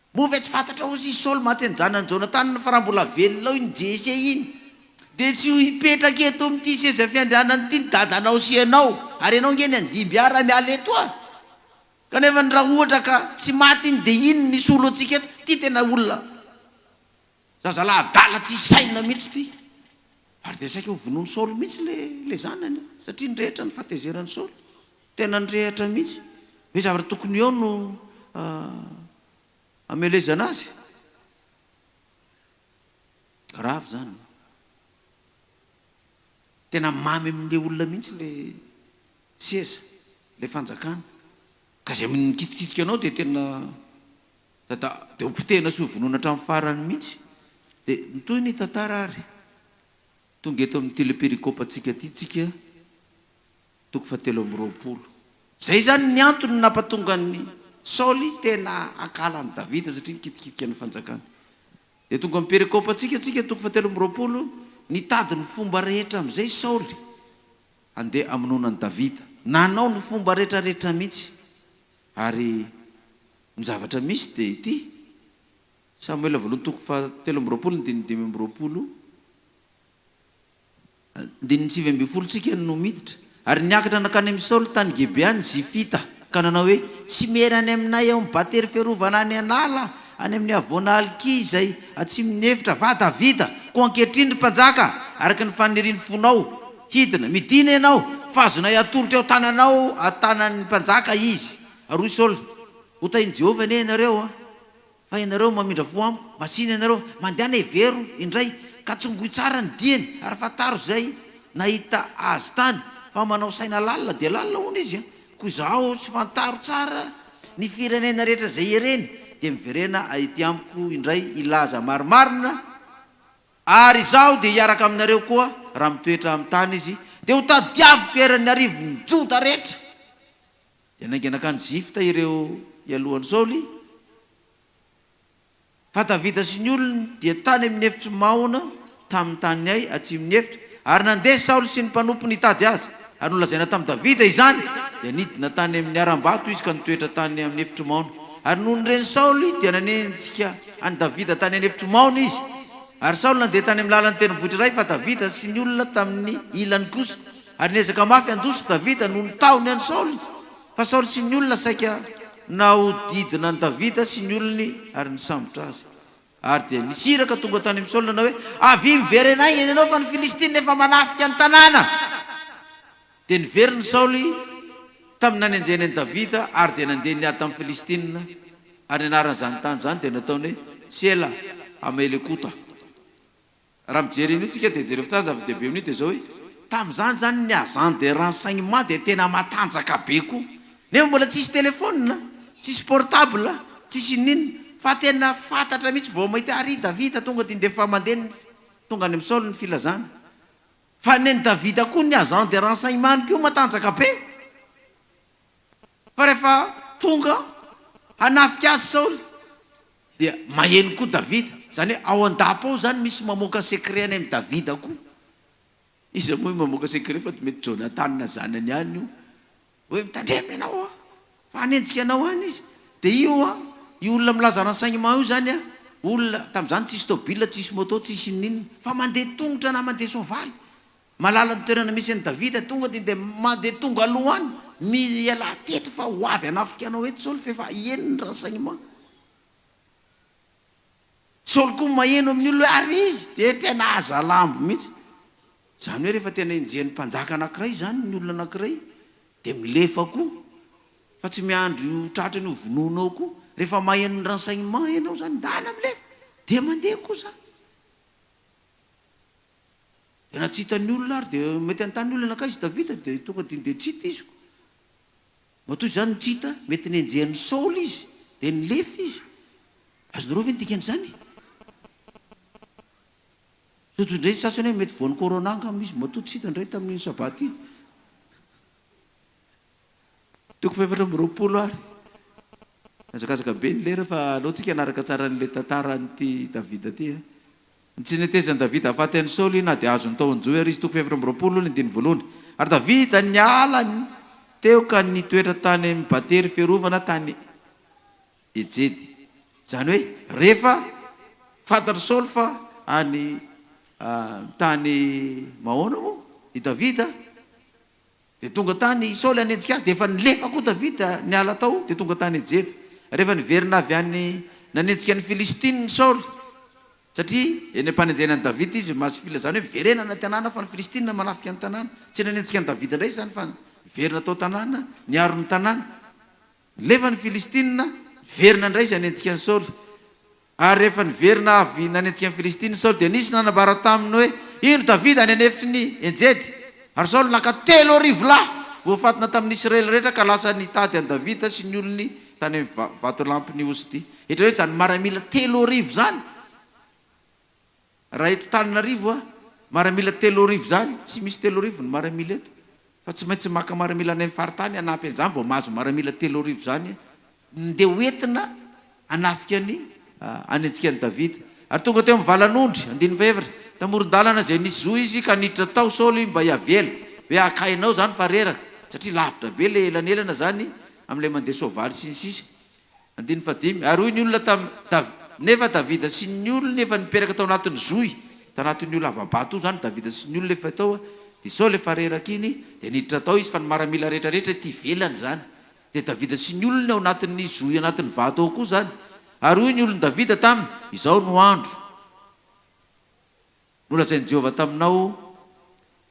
Move tsy fantatra ozy izy Saul maty ny zanany Jonathan fa raha mbola velona iny Jese iny de tsy ho hipetraka eto amin'ity seza fiandrianany ity ny dadanao sy ianao, ary ianao ngeny andimby ara miala eto kanefa ny raha ohatra ka tsy maty iny de iny nisy olo antsika eto ty tena olona zazalahy adala tsy saina mihitsy ty. Ary de saika ho vonoany Saul mihitsy le zanany satria nirehitra ny fahatezerany Saul, tena nirehitra mihitsy hoe zavatra tokony eo no amelezana azy. Ravo zany tena mamy amin'le olona mihitsy le seza le fanjakana ka zay mikitikitika anao de tena de hopotena sy ho vonoana hatramin'ny farany mihitsy. De nitoy ny tantara ary tonga eto amin'ny telepérikopa atsika ty tsika toko 720. Zay zany ny antony nampatonga ny Saul tena akala ny Davida satria mikitikitika ny fanjakana. De tonga amin'ny perikopa atsika toko 720 nitady ny fomba rehetra am'izay Saul andeha amonona ny Davida, nanao ny fomba rehetrarehetra mihitsy. Ary ny zavatra misy de ity Samuel voalohany toko 720 andininy 520 andininy 7 tsika no miditra. Ary niakatra nakany amin'ny Saul tany Gibeany Zifita ka nanao hoe tsy mery any aminay ao mibatery fiarovana any anala any amin'ny avoana alky izay atsimo ny hevitra va Davida, ko ankehitriny ry mpanjaka araka ny faniriny fonao hidina midina ianao fa azonay atolotra eo tananao atanan'ny mpanjaka izy. Ary hoy Saul, hotainy Jehovah ne ianareo fa ianareo mamindra fo amiko, masina ianareo mandehana hevero indray ka tsongoy tsara ny diany ary fataro zay nahita azy tany fa manao saina lalina de lalina hono izy ko zaho tsy fantaro tsara ny firenena rehetra zay ireny de miverena ahity amiko indray ilaza marimarina ary zaho de hiaraka aminareo koa raha mitoetra amin'ny tany izy dia ho tadiaviko erany arivo ny jota rehetra. Dia nangenaka ny zifta ireo ialohan'ny Saoly. Fa Davida sy ny olony dia tany amin'ny efitra mahona tamin'ny tany ay atsimony efitra, ary nandeha Saoly sy ny mpanompo nitady azy, ary nolazaina tamin'ny Davida izany. Dia nidina tany amin'ny aram-bato izy ka nitoetra tany amin'ny efitra mahona. Ary noho nyreny Saoly dia nanenjika any Davida tany amin'ny efitra mahona izy. Ary Saoly nandeha tany amin'ny lalan'ny tendrombohitra iray, fa Davida sy ny olona tamin'ny ilany kosa. Ary niezaka mafy handoso Davida noho ny taony any Saoly. Fa Saoly sy ny olona saika nahodidina ny Davida sy ny olony ary nisambotra azy. Ary dia nisiraka tonga tany amin'ny Saoly nanao hoe, avy miverenay ianao fa ny Filistina efa manafika ny tanàna. Dia niveriny Saoly tamin'ny nanenjeny any Davida, ary dia nandeha niady tamin'ny Filistina. Ary anaran'izany tany zany dia nataony hoe Sela Amelekota. Raha mijery io tsika dia jereo fitsara zava-dehibe amin'io dia zao hoe tamin'izany zany ny agent de renseignement dia tena matanjaka be koa. Nefa mbola tsisy telefônina, tsisy portable, tsisy ninona, fa tena fantatra mihitsy vao mahita ary Davida tonga dia ndefa mandeha tonga any amin'ny Saoly ny filazana. Fa neny Davida koa ny agent de renseignement koa matanjaka be. Fa rehefa tonga hanafika azy Saoly dia maheno koa Davida. Zany hoe ao an-dapa ao zany misy mamoaka secret any amin'ny Davida koa. Izy moa mamoaka secret fa mety Jonathan na zanany ihany io. Hoe mitandrema ianao fa hanenjika anao any izy. Dia io io olona milaza renseignement io zany olona tamin'izany tsisy tôbila, tsisy moto, tsisy ninona, fa mandeha tongotra na mandeha soavaly. Malala ny toerana misy any Davida tonga dia mandeha tonga aloha any. Miala teto fa ho avy hanafika anao eto Saoly fa efa eno ny renseignement. Saoly koa maheno amin'ny olona hoe ary izy dia tena aza lambo mihitsy. Zany hoe rehefa tena enjehan'ny mpanjaka anankiray zany ny olona anankiray dia milefa koa. Fa tsy miandro tratra ny hovononao koa. Rehefa maheno ny renseignement ianao zany dana milefa dia mandeha koa zany. Dia na tsy hitan'ny olona ary dia mety anontany olona anakay izy Davida dia tonga dia ndeha tsy hita izy. Matoy zany tsy hita, mety nenjehan'ny Saoly izy dia nilefa izy. Azonareo ve ny dikan'izany? Toto indray sasany hoe mety voan'ny corona angamba izy matoy tsy hita indray tamin'ny sabaty iny. Toko faefatra amby roapolo ary. Azakazaka be ny lera fa alohantsika anaraka tsara n'ilay tantaran'ity Davida ty. Tsy netezan'ny Davida ahafaty an'ny Saoly na dia azony tao anjoy ary izy. Toko faefatra amby roapolo ny andiny voalohany. Ary Davida niala teo ka nitoetra tany amin'ny batery fiarovana tany Ejedy. Zany hoe rehefa fantatry Saoly fa any tany mahona moa i Davida dia tonga tany Saoly hanenjika azy dia efa nilefa koa Davida niala tao dia tonga tany Ejedy. Rehefa niverina avy any nanenjika ny Filistina ny Saoly satria eny ampanenjena ny Davida izy masy filazana hoe miverenana tanàna fa ny Filistina manafika ny tanàna. Tsy nanenjika ny Davida indray zany fa miverina tao tanàna niaro ny tanàna. Lefa ny Filistina verina indray izy hanenjika ny Saoly. Ary rehefa niverina avy nanenjika ny Filistina Saoly dia nisy nanambara taminy hoe ino Davida nenefy ny Ejedy. Ary Saoly naka 3,000 lahy voafatina tamin'ny Israely rehetra ka lasa nitady any Davida sy ny olony tany amin'ny vato lampiny Osty. Etra hoe zany maramila 3,000 zany. Raha eto Tananarivo maramila 3,000 zany, tsy misy 3,000 ny maramila eto. Fa tsy maintsy maka maramila any amin'ny faritany hanampy an'izany vao mahazo maramila 3,000 zany. Nde hoentina hanafika ny hanenjika ny Davida. Ary tonga teo amin'ny valan'ondry andiny faefatra tamoron-dalana izay nisy zo izy ka niditra tao Saoly mba hiavela hoe akainao zany fa reraka satria lavitra be le elanelana zany amin'ilay mandeha soavaly sy ny sisa. Andiny fadimy ary hoy ny olona nefa Davida sy ny olona efa niperaka tao anatin'ny zoy tanatin'ny olona avabato io zany Davida sy ny olona efa tao dia Saoly efa reraka iny dia niditra tao izy fa ny maramila rehetrarehetra ty velany zany. Dia Davida sy ny olona ao anatin'ny zoy anatin'ny vato ao koa zany. Ary hoy ny olon Davida taminy izao no andro nolazain'i Jehovah taminao,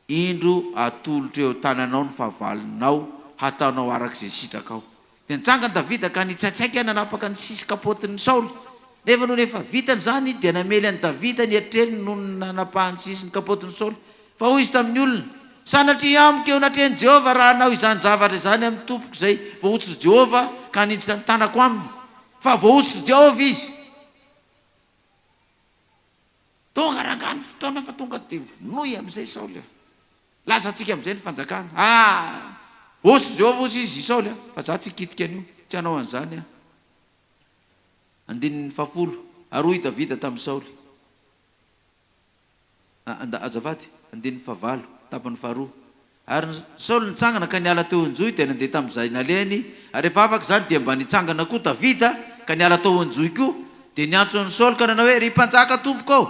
indro atolotra eo tananao ny fahavalinao hataonao arak'izay sitrakao. Dia nitsangany Davida ka nitsatsaika nanapaka ny sisy kapotin'ny Saoly. Nefa noho nefa vitany zany dia namely an'i Davida ny eritreliny noho nanapahany sisy ny kapotin'ny Saoly. Fa hoy izy tamin'ny olona, sanatria amiko eo natrehan'i Jehovah raha hanao izany zavatra izany amin'ny tompoko izay voahotsotry Jehovah ka niditra ny tanako aminy. Fa voahotsotry Jehovah izy. Tonga rangany fotoana fa tonga dia vonoy amin'izay Saoly. Lasa antsika amin'izay ny fanjakana. Osy Jehova osy izy Saoly fa za tsy kitika an'io, tsy hanao an'izany. Andininy 10 aroy Davida tamin'ny Saoly. Azafady, andininy 9 tapany 2. Ary Saoly nitsangana ka niala teo anjoy dia nandeha tamin'izay nalehany. Ary rehefa afaka zany dia mba nitsangana koa Davida ka niala teo anjoy koa. Dia niantso ny Saoly ka nanao hoe ry mpanjaka tompoko ao.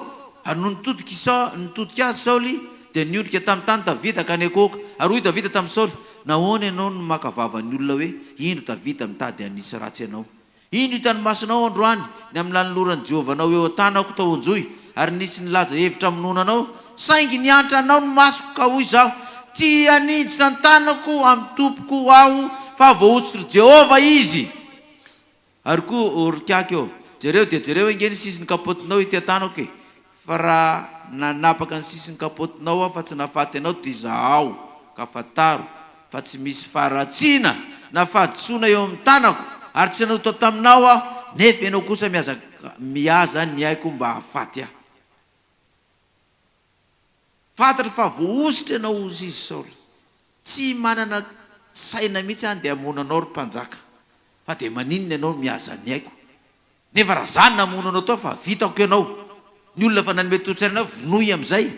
Ary no nitodika azy Saoly dia niodrika tamin'ny tany Davida ka nikoka. Ary hoy Davida tamin'ny Saoly, nahoana ianao no makavavany olona hoe indro Davida mitady hanisy ratsy ianao? Indro hitany masonao androany ny amin'ny lanoloran'i Jehova anao eo an-tanako tao anjoy, ary nisy nilaza hevitra aminonanao, saingy niantra anao ny masoko ka hoy zaho, ty aniditra ny tanako amin'ny tompoko aho fa voahotsotry Jehova izy. Ary koa orikaky eo, jereo dia jereo ingeny sisiny kapotinao ity an-tanako e, fa raha nanapaka ny sisiny kapotinao aho fa tsy nafaty anao ty zaho ka fataro, fa tsy misy faratsiana na fahadisoana eo amin'ny tanako, ary tsy nanao tao taminao aho, nefa ianao kosa mihaza ny aiko mba hafaty aho. Fantatra fa voaositra ianao ozy izy Saoly, tsy manana saina mihitsy any dia hamonanao ry mpanjaka, fa dia maninona ianao mihaza ny aiko? Nefa raha zany namonanao tao fa vitako ianao. Ny olona fa nanome totsaina vonoy amin'izay.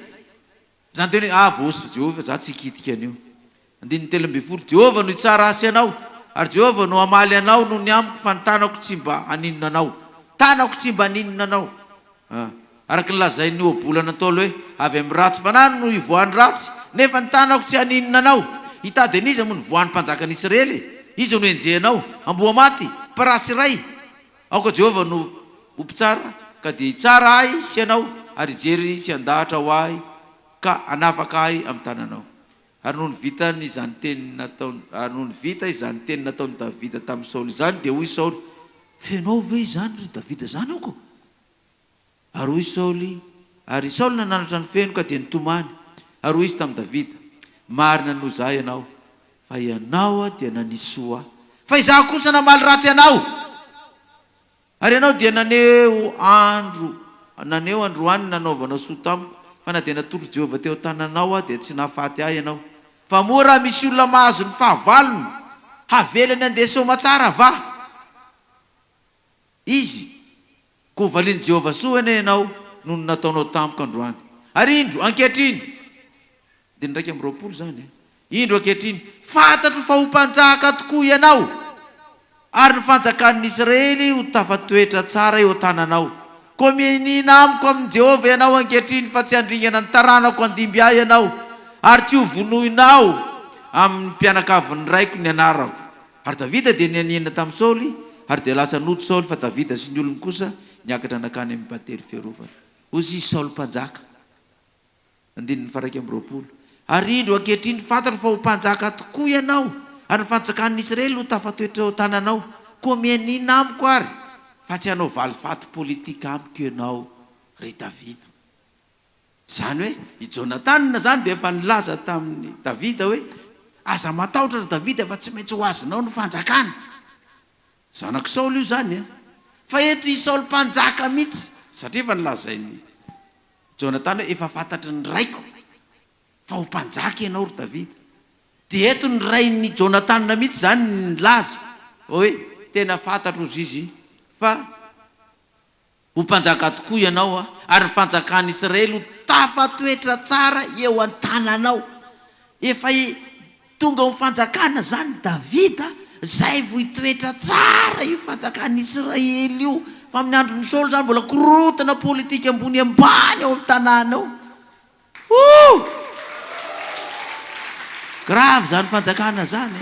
Zany teny hoe voaositra Jehova za tsy hikitika an'io. Andininy 13 Jehova no hitsara asy anao, ary Jehova no hamaly anao no ny amiko fa ny tanako tsy mba haninona anao. Tanako tsy mba haninona anao. Araka nilazain'ny obolana Ntaolo hoe avy amin'ny ratsy fanano no ivoan'ny ratsy, nefa ny tanako tsy haninona anao. Hitady an'iza moa ny voan'ny mpanjakan'i Israely? Iza no enjehanao? Amboa maty, parasy iray. Aoka Jehova no ompitsara ka dia hitsara ahy sy anao, ary jery sy andahatra ho ahy ka anafaka ahy amin'ny tananao. Ary noho ny vita izany teny nataony Davida tamin'ny Saoly izany, dia hoy Saoly, fenao ve izany ry Davida zany aoko? Ary hoy Saoly, ary Saoly nananatra ny feno ka dia nitomany. Ary hoy izy tamin'ny Davida, marina noho izaho ianao, fa ianao dia nanisoa, fa izaho kosa namaly ratsy ianao. Ary ianao dia naneo androany nanaovanao soa tamiko, fa na dia natoro Jehova teo tananao dia tsy nahafaty ahy ianao. Fa moa raha misy olona mahazo ny fahavalony, havelany andeha somatsara va izy, ko valian'i Jehova soa ene ianao no nataonao tamiko androany. Ary indro ankehitriny, dia 120 zany indro ankehitriny, fantatro fa ho mpanjaka tokoa ianao, ary ny fanjakan'ny Israely ho tafatoetra tsara eo tananao. Ko mihinina amiko amin'ny Jehova ianao ankehitriny, fa tsy handringana ny taranako andimby ahy ianao, ary tsy ho vonoinao amin'ny mpianakavin'ny raiko ny anarako. Ary Davida dia nianina tamin'ny Saoly, ary dia lasa noto Saoly, fa Davida sy ny olony kosa niakatra nakany amin'ny bately fiarovana. Ozy izy Saoly mpanjaka. Andininy 120. Ary indro ankehitriny fantatro fa ho mpanjaka tokoa ianao, ary ny fanjakan'ny Israely ho tafatoetra eo tananao. Ko mianina amiko ary, fa tsy hanao valifaty politika amiko ianao ry Davida. Zany hoe i Jonathan zany dia efa nilaza tamin'ny Davida hoe aza matahotra ry Davida fa tsy maintsy ho azonao ny fanjakana. Zanak' Saoly io zany fa eto i Saoly mpanjaka mihitsy, satria efa nilazainy Jonathan hoe efa fantatry ny raiko fa ho mpanjaka ianao ry Davida. Dia eto ny rain'ny Jonathan mihitsy zany nilaza hoe tena fantatro izy izy fa ho mpanjaka tokoa ianao, ary ny fanjakan'ny Israely ho tafatoetra tsara eo an-tananao. Efa tonga ho fanjakana zany Davida, zay vo hitoetra tsara io fanjakan'ny Israely io. Fa amin'ny andron'ny Saoly zany mbola korotana politika ambony ambany ao amin'ny tanànao. Grave zany fanjakana zany.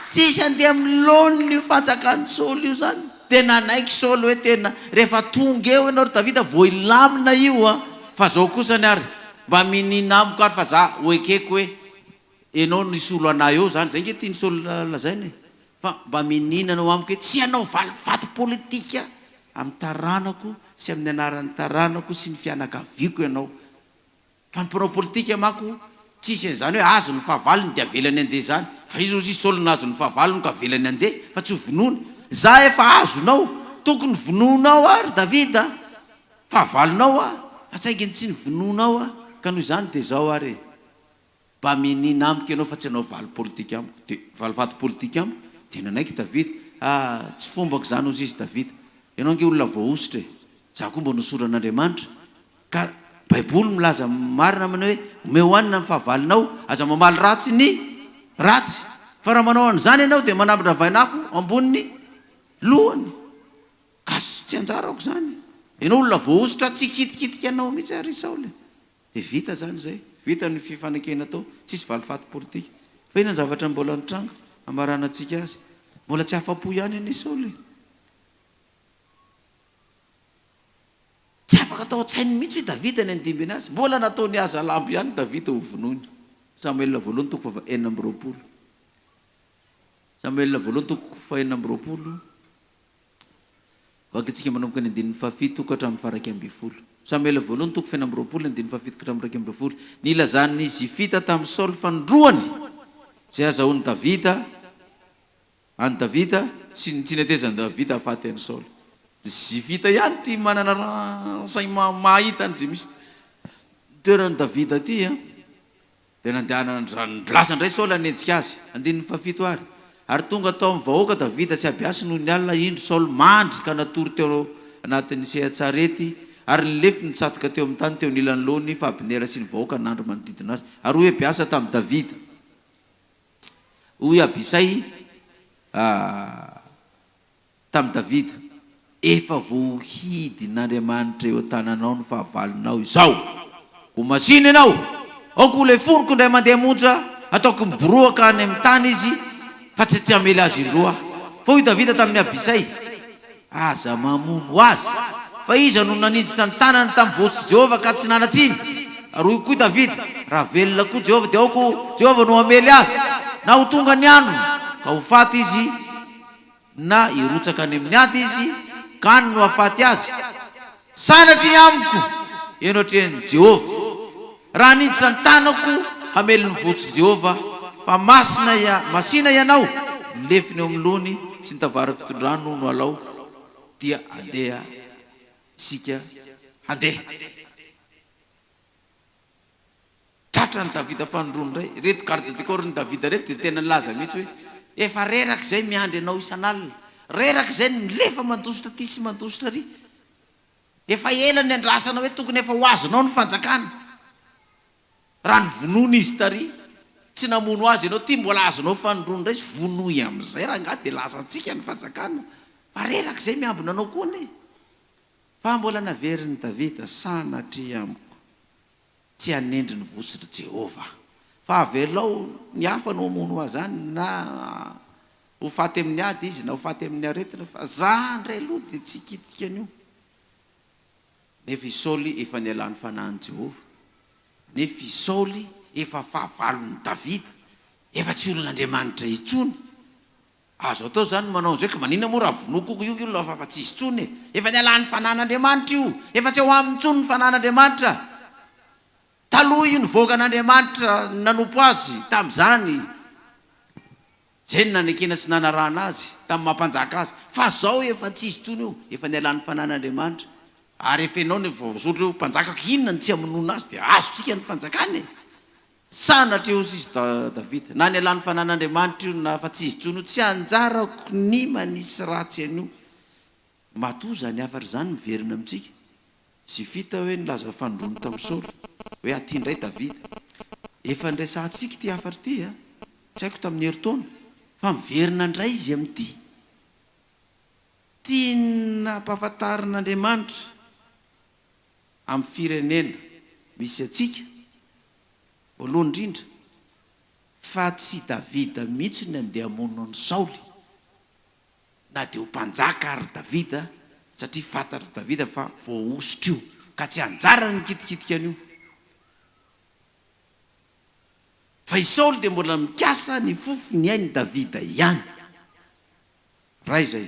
Tsisy andeha amin'ny laoniny io fanjakan'ny Saoly io zany. Tena naiky Saoly hoe tena rehefa tonga eo ianao ry Davida vo ilamina io fa zao kosa ny ary mba minina amiko ary fa za hoekeko hoe ianao nisy olo anay eo zany, zay nge tiany Saoly lazainy, fa mba minina anao amiko hoe tsy ianao valifaty politika amin'ny taranako sy amin'ny anaran'ny taranako sy ny fianakaviako ianao. Fa ny mpanao politika mako tsisy an'izany hoe azo ny fahavalony dia avelany andeha zany, fa izy ozy Saoly nazo ny fahavalony ka avelany andeha fa tsy ho vonoiny. Za efa azonao, tokony vononao ary Davida, fahavalonao fa tsy haingeny tsy ny vononao ka noho izany dia zao ary mpaminina amiko ianao fa tsy anao valy politika amiko dia valivaty politika amiko dia nanaiky Davida tsy fombako zany ozy izy Davida ianao nge olona voaositra e za koa mba nosoran'Andriamanitra ka baiboly milaza marina mana hoe omehoanina ny fahavalinao aza mamaly ratsy ny ratsy fa raha manao an'izany ianao dia manambitra vainafo amboniny lohany ka tsy anjarako zany ianao olona voaositra tsy kitikitika anao mihitsy ary Saoly dia vita zany zay vita ny fifanekena tao tsisy valifaty politika fa ina ny zavatra mbola nitranga amarana antsika azy mbola tsy afa-po ihany any Saoly tsy afaka atao tsainy mihitsy hoe Davida ny andimby anazy mbola nataony aza lampo ihany Davida ho vonoiny Samuel voalohany toko fa 4 Samuel voalohany toko fa 4 vakitsika manomboka ny 17 ka hatramin'ny faraky 12 Samuel voalohany toko 4 17 ka hatramin'ny faraky 12 nilazany Zifita tamin'ny Saoly fandroany zay azahoany Davida any Davida sy netezany Davida afaty any Saoly Zifita ihany ty manana sainy mahita ny misy toerany Davida ty dia nandehana lasa ndray Saoly anenjika azy 17 ary tonga tao amin'ny vahoaka Davida sy abiasy noho ny alina indro Saoly mandry ka natory teo anatin'ny sehatsarety ary nilefi nitsatoka teo amin'ny tany teo nilany lohany fa Abinera sy ny vahoaka nandro manodidina azy ary hoe abiasa tamin'ny Davida hoy Abisay tamin'ny Davida efa voahidin'Andriamanitra eo tananao ny fahavalinao izao ho masina ianao aoko le fonoko indray mandeha monja ataoko miboroaka any amin'ny tany izy fa tsy amely azy indroa fa hoy Davida tamin'ny Abisay aza mamono azy fa iza no nanindritra ny tanany tamin'ny voatsy Jehova ka tsy nanatsiny ary hoy koa Davida raha velona koa Jehova dia aoko Jehova no amely azy na ho tonga ny andro ka ho faty izy na hirotsaka any amin'ny aty izy ka no hafaty azy sanatry amiko enotreny Jehova raha nindritra ny tanako hamely ny voatsy Jehova fa masina ianao milefiny eo amin'ny lohany sy ny tavara fitondrano no alao dia andeha sika handeha tratra ny Davida fanondroany ray reto garde du corps ny Davida reto dia tena nilaza mihitsy hoe efa reraka izay miandry anao isan'alina reraka izay milefa mandositra ty sy mandositra ry efa ela ny andrasana hoe tokony efa ho azonao ny fanjakana raha ny vonoiny izy tary tsy namono azy ianao ty mbola azonao fanondroany ray sy vonoy amin'izay raha nga dia lasa antsika ny fanjakana fa reraka izay miambina anao koa ne fa mbola naveriny Davida sanatry amiko tsy hanendry ny vositry Jehova fa avelao ny hafa no mono azy zany na ho faty amin'ny ady izy na ho faty amin'ny aretina fa za ndray aloha dia tsy kitika an'io nefa i Saoly efa nialany fanahiny Jehova nefa i Saoly efa fahavalony Davida efa tsy olon'Andriamanitra intsony azo atao zany manao zay ka manina moa raha vonokoko io ilo fa tsy izy tsony efa nialany fanan'Andriamanitra io efa tsy ao amin'ny tsony ny fanan'Andriamanitra taloha io ny voakan'Andriamanitra nanompo azy tamin'izany zay ny nanekena sy nanarana azy tamin'ny mampanjaka azy fa zao efa tsy izy tsony io efa nialany fanan'Andriamanitra ary efa ianao ny voasotro io mpanjakako inona ny tsy amonona azy dia azotsika ny fanjakany sanatra eo izy Davida na nialany fanan'Andriamanitra io na fa tsy izy tsony io tsy anjarako ny manisy ratsy an'io matoa zany afatra zany miverina amintsika Zifita hoe nilaza fandroany tamin'ny Saoly hoe aty indray Davida efa ndraisantsika ty afatra ty tsy haiko tamin'ny heritaona fa miverina indray izy amin'ity tiana mpahafantarin'Andriamanitra amin'ny firenena misy atsika voalohany indrindra fa tsy Davida mihitsy ny andeha hamono ny Saoly na dia ho mpanjaka ary Davida satria fantatra Davida fa voaositra io ka tsy anjara ny kitikitika an'io fa i Saoly dia mbola mikasa ny fofony ainy Davida ihany raha izay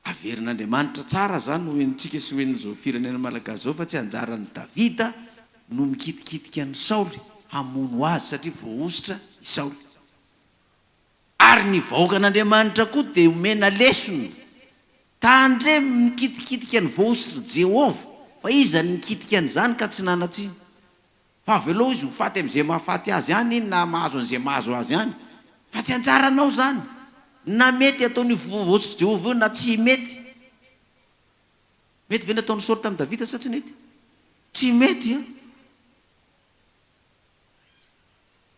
averin'Andriamanitra tsara zany ho entsika sy hoen'izao firenena malagasy zao fa tsy anjarany Davida no mikitikitika ny Saoly hamono azy satria voaositra i Saoly ary ny vahoakan'Andriamanitra koa dia omena lesony tandre mikitikitika ny voaositra Jehova fa iza ny mikitika an'izany ka tsy nanatsiny fa veloha izy ho faty am'izay mahafaty azy any iny na mahazo an'izay mahazo azy any fa tsy anjaranao zany na mety ataony vovotsy Jehova na tsy mety ve nataony Saoly tamin'ny Davida sa tsy mety tsy mety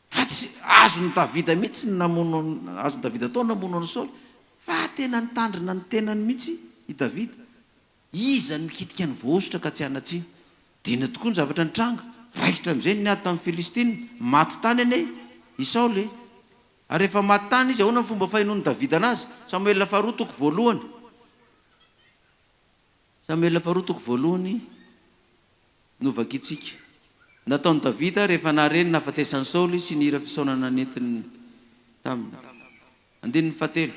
fa tsy azony Davida mihitsy namono azony Davida tao namono any Saoly fa tena nitandrina ny tenany mihitsy i Davida iza mikitika ny voaositra ka tsy anatsiny dina tokoa ny zavatra nitranga raikitra am'izay niady tamin'ny Filistiny maty tany ane i Saoly ary rehefa maty tany izy ahoana ny fomba fahinony Davida anazy Samuel faharotoko voalohany novakitsika nataony Davida rehefa nareny nafatesany Saoly sy nira fisaonana netiny taminy andininy fatelo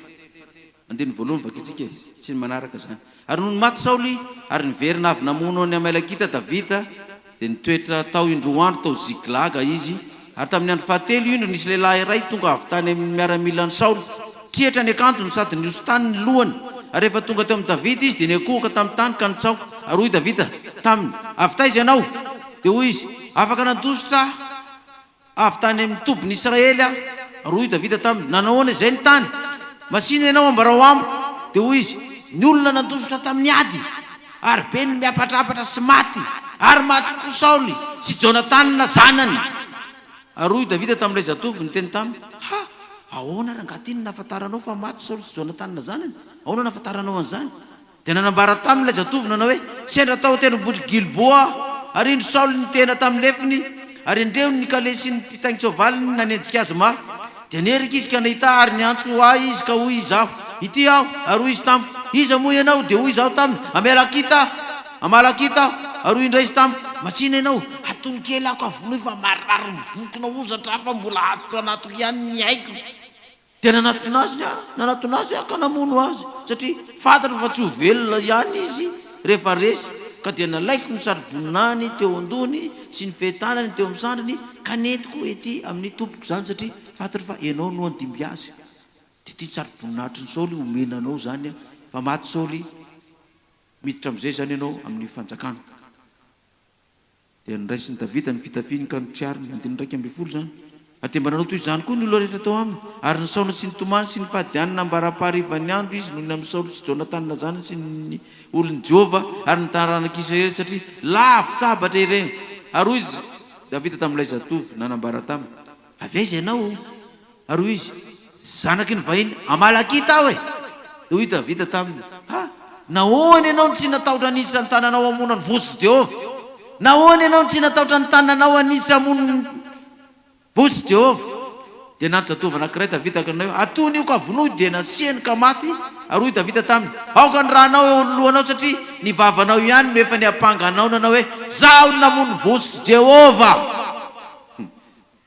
andininy voalohany vakitsika sy ny manaraka zany ary noho ny maty Saoly ary niverina avy namono any Amalekita Davida dia nitoetra tao indroandro tao Ziklag izy ary tamin'ny andro fahatelo indro nisy lehilahy iray tonga avy tany amin'ny miaramila ny Saoly trietra ny akantony sady nioso tany ny lohany ary rehefa tonga teo amin'ny Davida izy dia niakohoka tamin'ny tany ka nitsaoka ary hoy Davida taminy avy taiza ianao dia hoy izy afaka nandosotra avy tany amin'ny tobiny Israely ary hoy Davida taminy nanao izay ny tany masina ianao ambarao amiko dia hoy izy ny olona nandosotra tamin'ny ady ary be ny miapatrapatra sy maty ary maty koa Saoly sy Jonathan na zanany ary hoy Davida tamin'ilay zatovy ny teny taminy ahoana rangatiny nafantaranao fa maty Saoly sy Jonathan na zanany ahoana nafantaranao an'izany dia nanambara tamin'ilay zatovy nanao hoe sendra tao tendrombohitry Gilboa ary indro Saoly ny tena tamin'ny lefiny ary indreo ny kale sy ny mpitaingitsovaliny nanenjika azy mafy dia nerika izy ka nahita ary ny antso ahy izy ka hoy izaho ity aho ary hoy izy tamiko iza moa ianao dia hoy izaho taminy amalakita ary hoy indray izy tamiko matsina ianao atony kely ako avonoy fa marary mivokona ozatra fa mbola ato anato ihany ny haiko dia nanatona azy ka namono azy satria fantatra fa tsy ho velona ihany izy rehefa resy ka dia nalaiko ny saribonany teo andony sy ny fetanany teo amin'ny sandriny ka netiko ety amin'ny tompoko zany satria fantatra fa ianao no andimby azy dia tia sariboninahatry ny Saoly omenanao zany fa maty Saoly miditra amin'izay zany ianao amin'ny fanjakana dia niraisiny Davida ny fitafiny ka nitriariny andiny 1:12 zany ary mba nanao toy izany koa ny olona rehetra tao aminy ary ny Saoly sy ny tomany sy ny fahadianina mbaraparivan'ny andro izy noho ny amin'ny Saoly sy Jonathan na zany sy ny olon'ny Jehova ary ny taranak'Israely satria lafitsabatra ireny ary hoy Davida tamin'ilay zatovy nanambara taminy avy aiza ianao ary hoy izy zanaky ny vahiny Amalakita aho dia hoy Davida taminy nahoana ianao tsy natahotra niditra ny tananao hamono ny votsy Jehova nahoana ianao tsy natahotra ny tananao haniditra hamono ny votsy Jehova dia nanto zatovy anankiray Davida ka nanao atony io ka vonoy dia nasiany ka maty ary hoy Davida taminy aoka ny rahanao eo alohanao satria ny vavanao ihany no efa niampanganao nanao hoe zaho namono votsy Jehova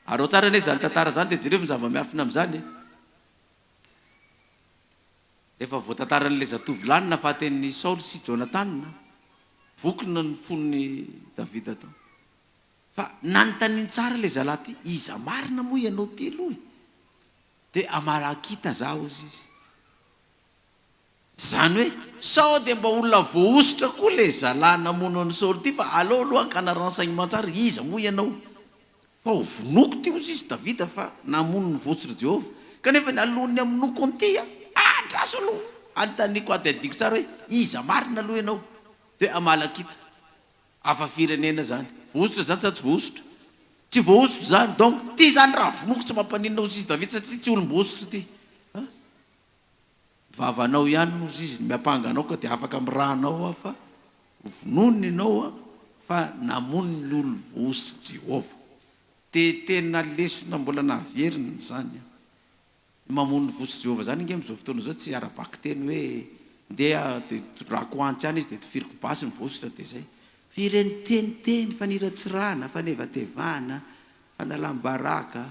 ary ao tsara ane zany tantara zany dia jereo ny zava-miafina amin'izany rehefa voatantaran'ilay zatovy lany nafaten'ny Saoly sy Jonathan vokona ny fonony Davida tao fa nanontaniany tsara ilay zalahy ty iza marina moa ianao ty aloha dia Amalakita zaho izy zany hoe sao dia mba olona voaositra koa ilay zalahy namono any Saoly ty fa aleo aloha ka naransaignement tsara iza moa ianao fa ho vonoko ty ozy izy Davida fa namono ny votsy Jehova kanefa ny alohany aminoko anty andraso aloha antaniko ady adiko tsara hoe iza marina aloha ianao dia Amalakita afa firenena zany voaositra zany sa tsy voaositra tsy voaositra zany donc ty zany raha vonoko tsy mampaninona ozy izy Davida satria tsy olom-boasitra ty vavanao ihany ozy izy miampanganao ka dia afaka mirahanao fa vonony ianao fa namono ny olo voasitra Jehova dia tena lesona mbola naverina zany mamono ny voasitra Jehova zany inge amin'izao fotoana zao tsy arabaky teny hoe ndeha dia rako antsy any izy dia tifiriko basy ny voasitra dia zay fireny teniteny faniratsirana fanevantevana fanalam-baraka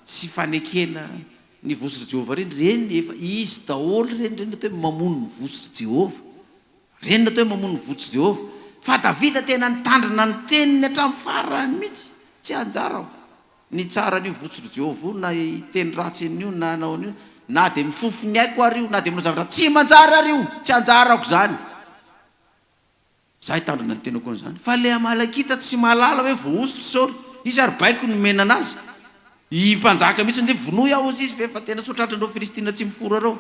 tsy fanekena ny voasitra Jehova reny efa izy daholo reny natao hoe mamono ny voasitra Jehova reny natao hoe mamono ny voasitra Jehova fa Davida tena nitandrina ny teniny hatramin'ny farany mihitsy tsy anjara ny tsara n'io voasitra Jehova na teny ratsy an'io na anao an'io na dia mifofony aiko ary io na dia manao zavatra tsy manjara ary io tsy anjarako zany Zahay tandrina ny tenako an'izany. Fa le amalakita tsy mahalala hoe voaositra Saoly. Izy ary baiko no mena anazy. I mpanjaka mihitsy nde vonoy aho izy fa efa tena sotratrandreo Filistina tsy miforo reo.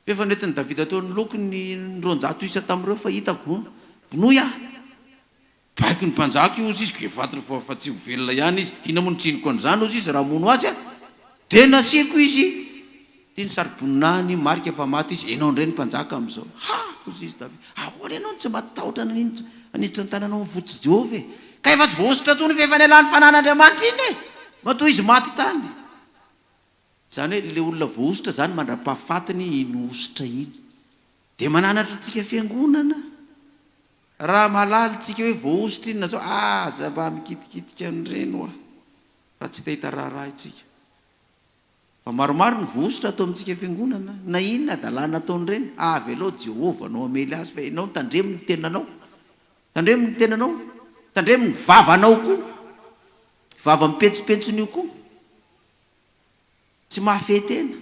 Efa netiny Davida teo ny lokony 900 isa tamin'ireo fa hitako vonoy aho. Baiko ny mpanjaka io izy gefatry fa tsy velona ihany izy. Ina moa nitsiniko an'izany izy raha mono azy a. Dia nasiako izy. Ty ny saribonina marika fa maty izy. Enao ndray ny mpanjaka amin'izao. Ozy izy Davida. Ahoana ianao tsy matahotra aniditra ny tananao fotsy Jehova e. Ka efa tsy voasitra tsony fa efa nialany fanan'Andriamanitra iny e. Matoa izy maty tany. Zany hoe le olona voasitra zany mandra-pahafatiny iny ositra iny. Dia mananatra antsika fiangonana. Raha malala tsika hoe voasitra iny na zao zaba mikitikitika an'ireny raha tsy tahita raharaha itsika. Fa maromaro ny voasitra atao amintsika fiangonana. Na inona dalàna ataon'ireny. Avy aloha Jehova anao amely azy fa ianao tandremo ny tenanao. Tandremo ny tenanao. Tandremo ny vavanao koa. Vava mipetsopentson'io koa. Tsy mahafetena.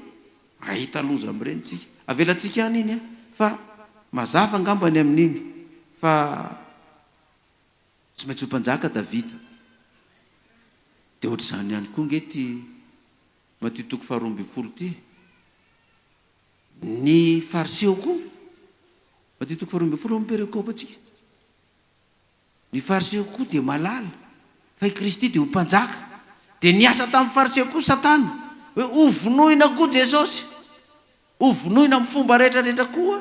Ahita loza amin'ireny tsika. Avelantsika any iny fa mazava angambany amin'iny. Fa tsy maintsy ho mpanjaka Davida. Dia ohatr'izany ihany koa ngety Matthieu 12 ty. Ny fariseo koa. Matthieu 12 miperekopa tsika. Ny fariseo koa dia malala. Fa i Kristy dia ho mpanjaka. Dia niasa tamin'ny fariseo koa Satana. Hoe hovonoina koa Jesosy. Hovonoina amin'ny fomba rehetrarehetra koa.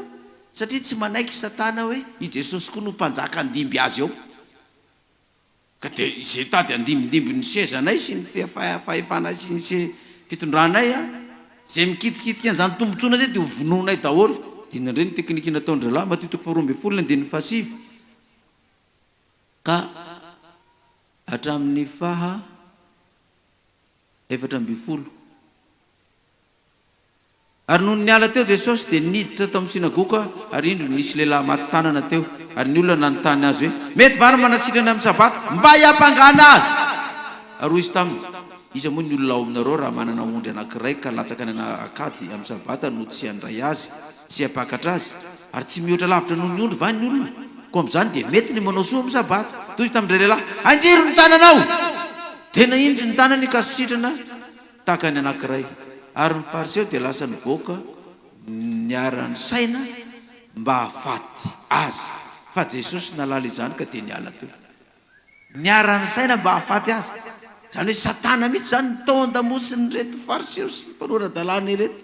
Satria tsy manaiky Satana hoe i Jesosy koa no mpanjaka andimby azy ao. Ka dia izay tady andimbindimby ny sezanay sy ny fahefana sy ny fitondranay zay mikitikitika an'izany tombontsoana zay dia hovononay daholo. Dia indreny teknika nataon'dry lahy Matthieu 12:7. Ka hatramin'ny faha 7. Ary noho niala teo Jesosy dia niditra tao amin'ny sinagoga ary indro nisy lehilahy maty tanana teo. Ary ny olona nanontany azy hoe mety va ny manasitrana amin'ny sabata mba hiampangana azy. Ary hoy izy taminy iza moa ny olona ao aminareo raha manana ondry anankiray ka latsaka ny akady amin'ny sabata no tsy handray azy sy hampakatra azy ary tsy mihoatra lavitra noho ny ondry va ny olona. Ko amin'izany dia mety ny manao soa amin'ny sabata. Toy izy tamindray lehilahy anjiro ny tananao. Tena injy ny tanany ka sitrana tahaka ny anankiray. Ary ny fariseo dia lasa nivoaka niara-ny saina mba hahafaty azy. Fa Jesosy nalala izany ka dia niala teo. Niara-ny saina mba hahafaty azy. Zany hoe Satana mihitsy zany tao an-damosiny reto fariseo sy mpanora-dalàna reto.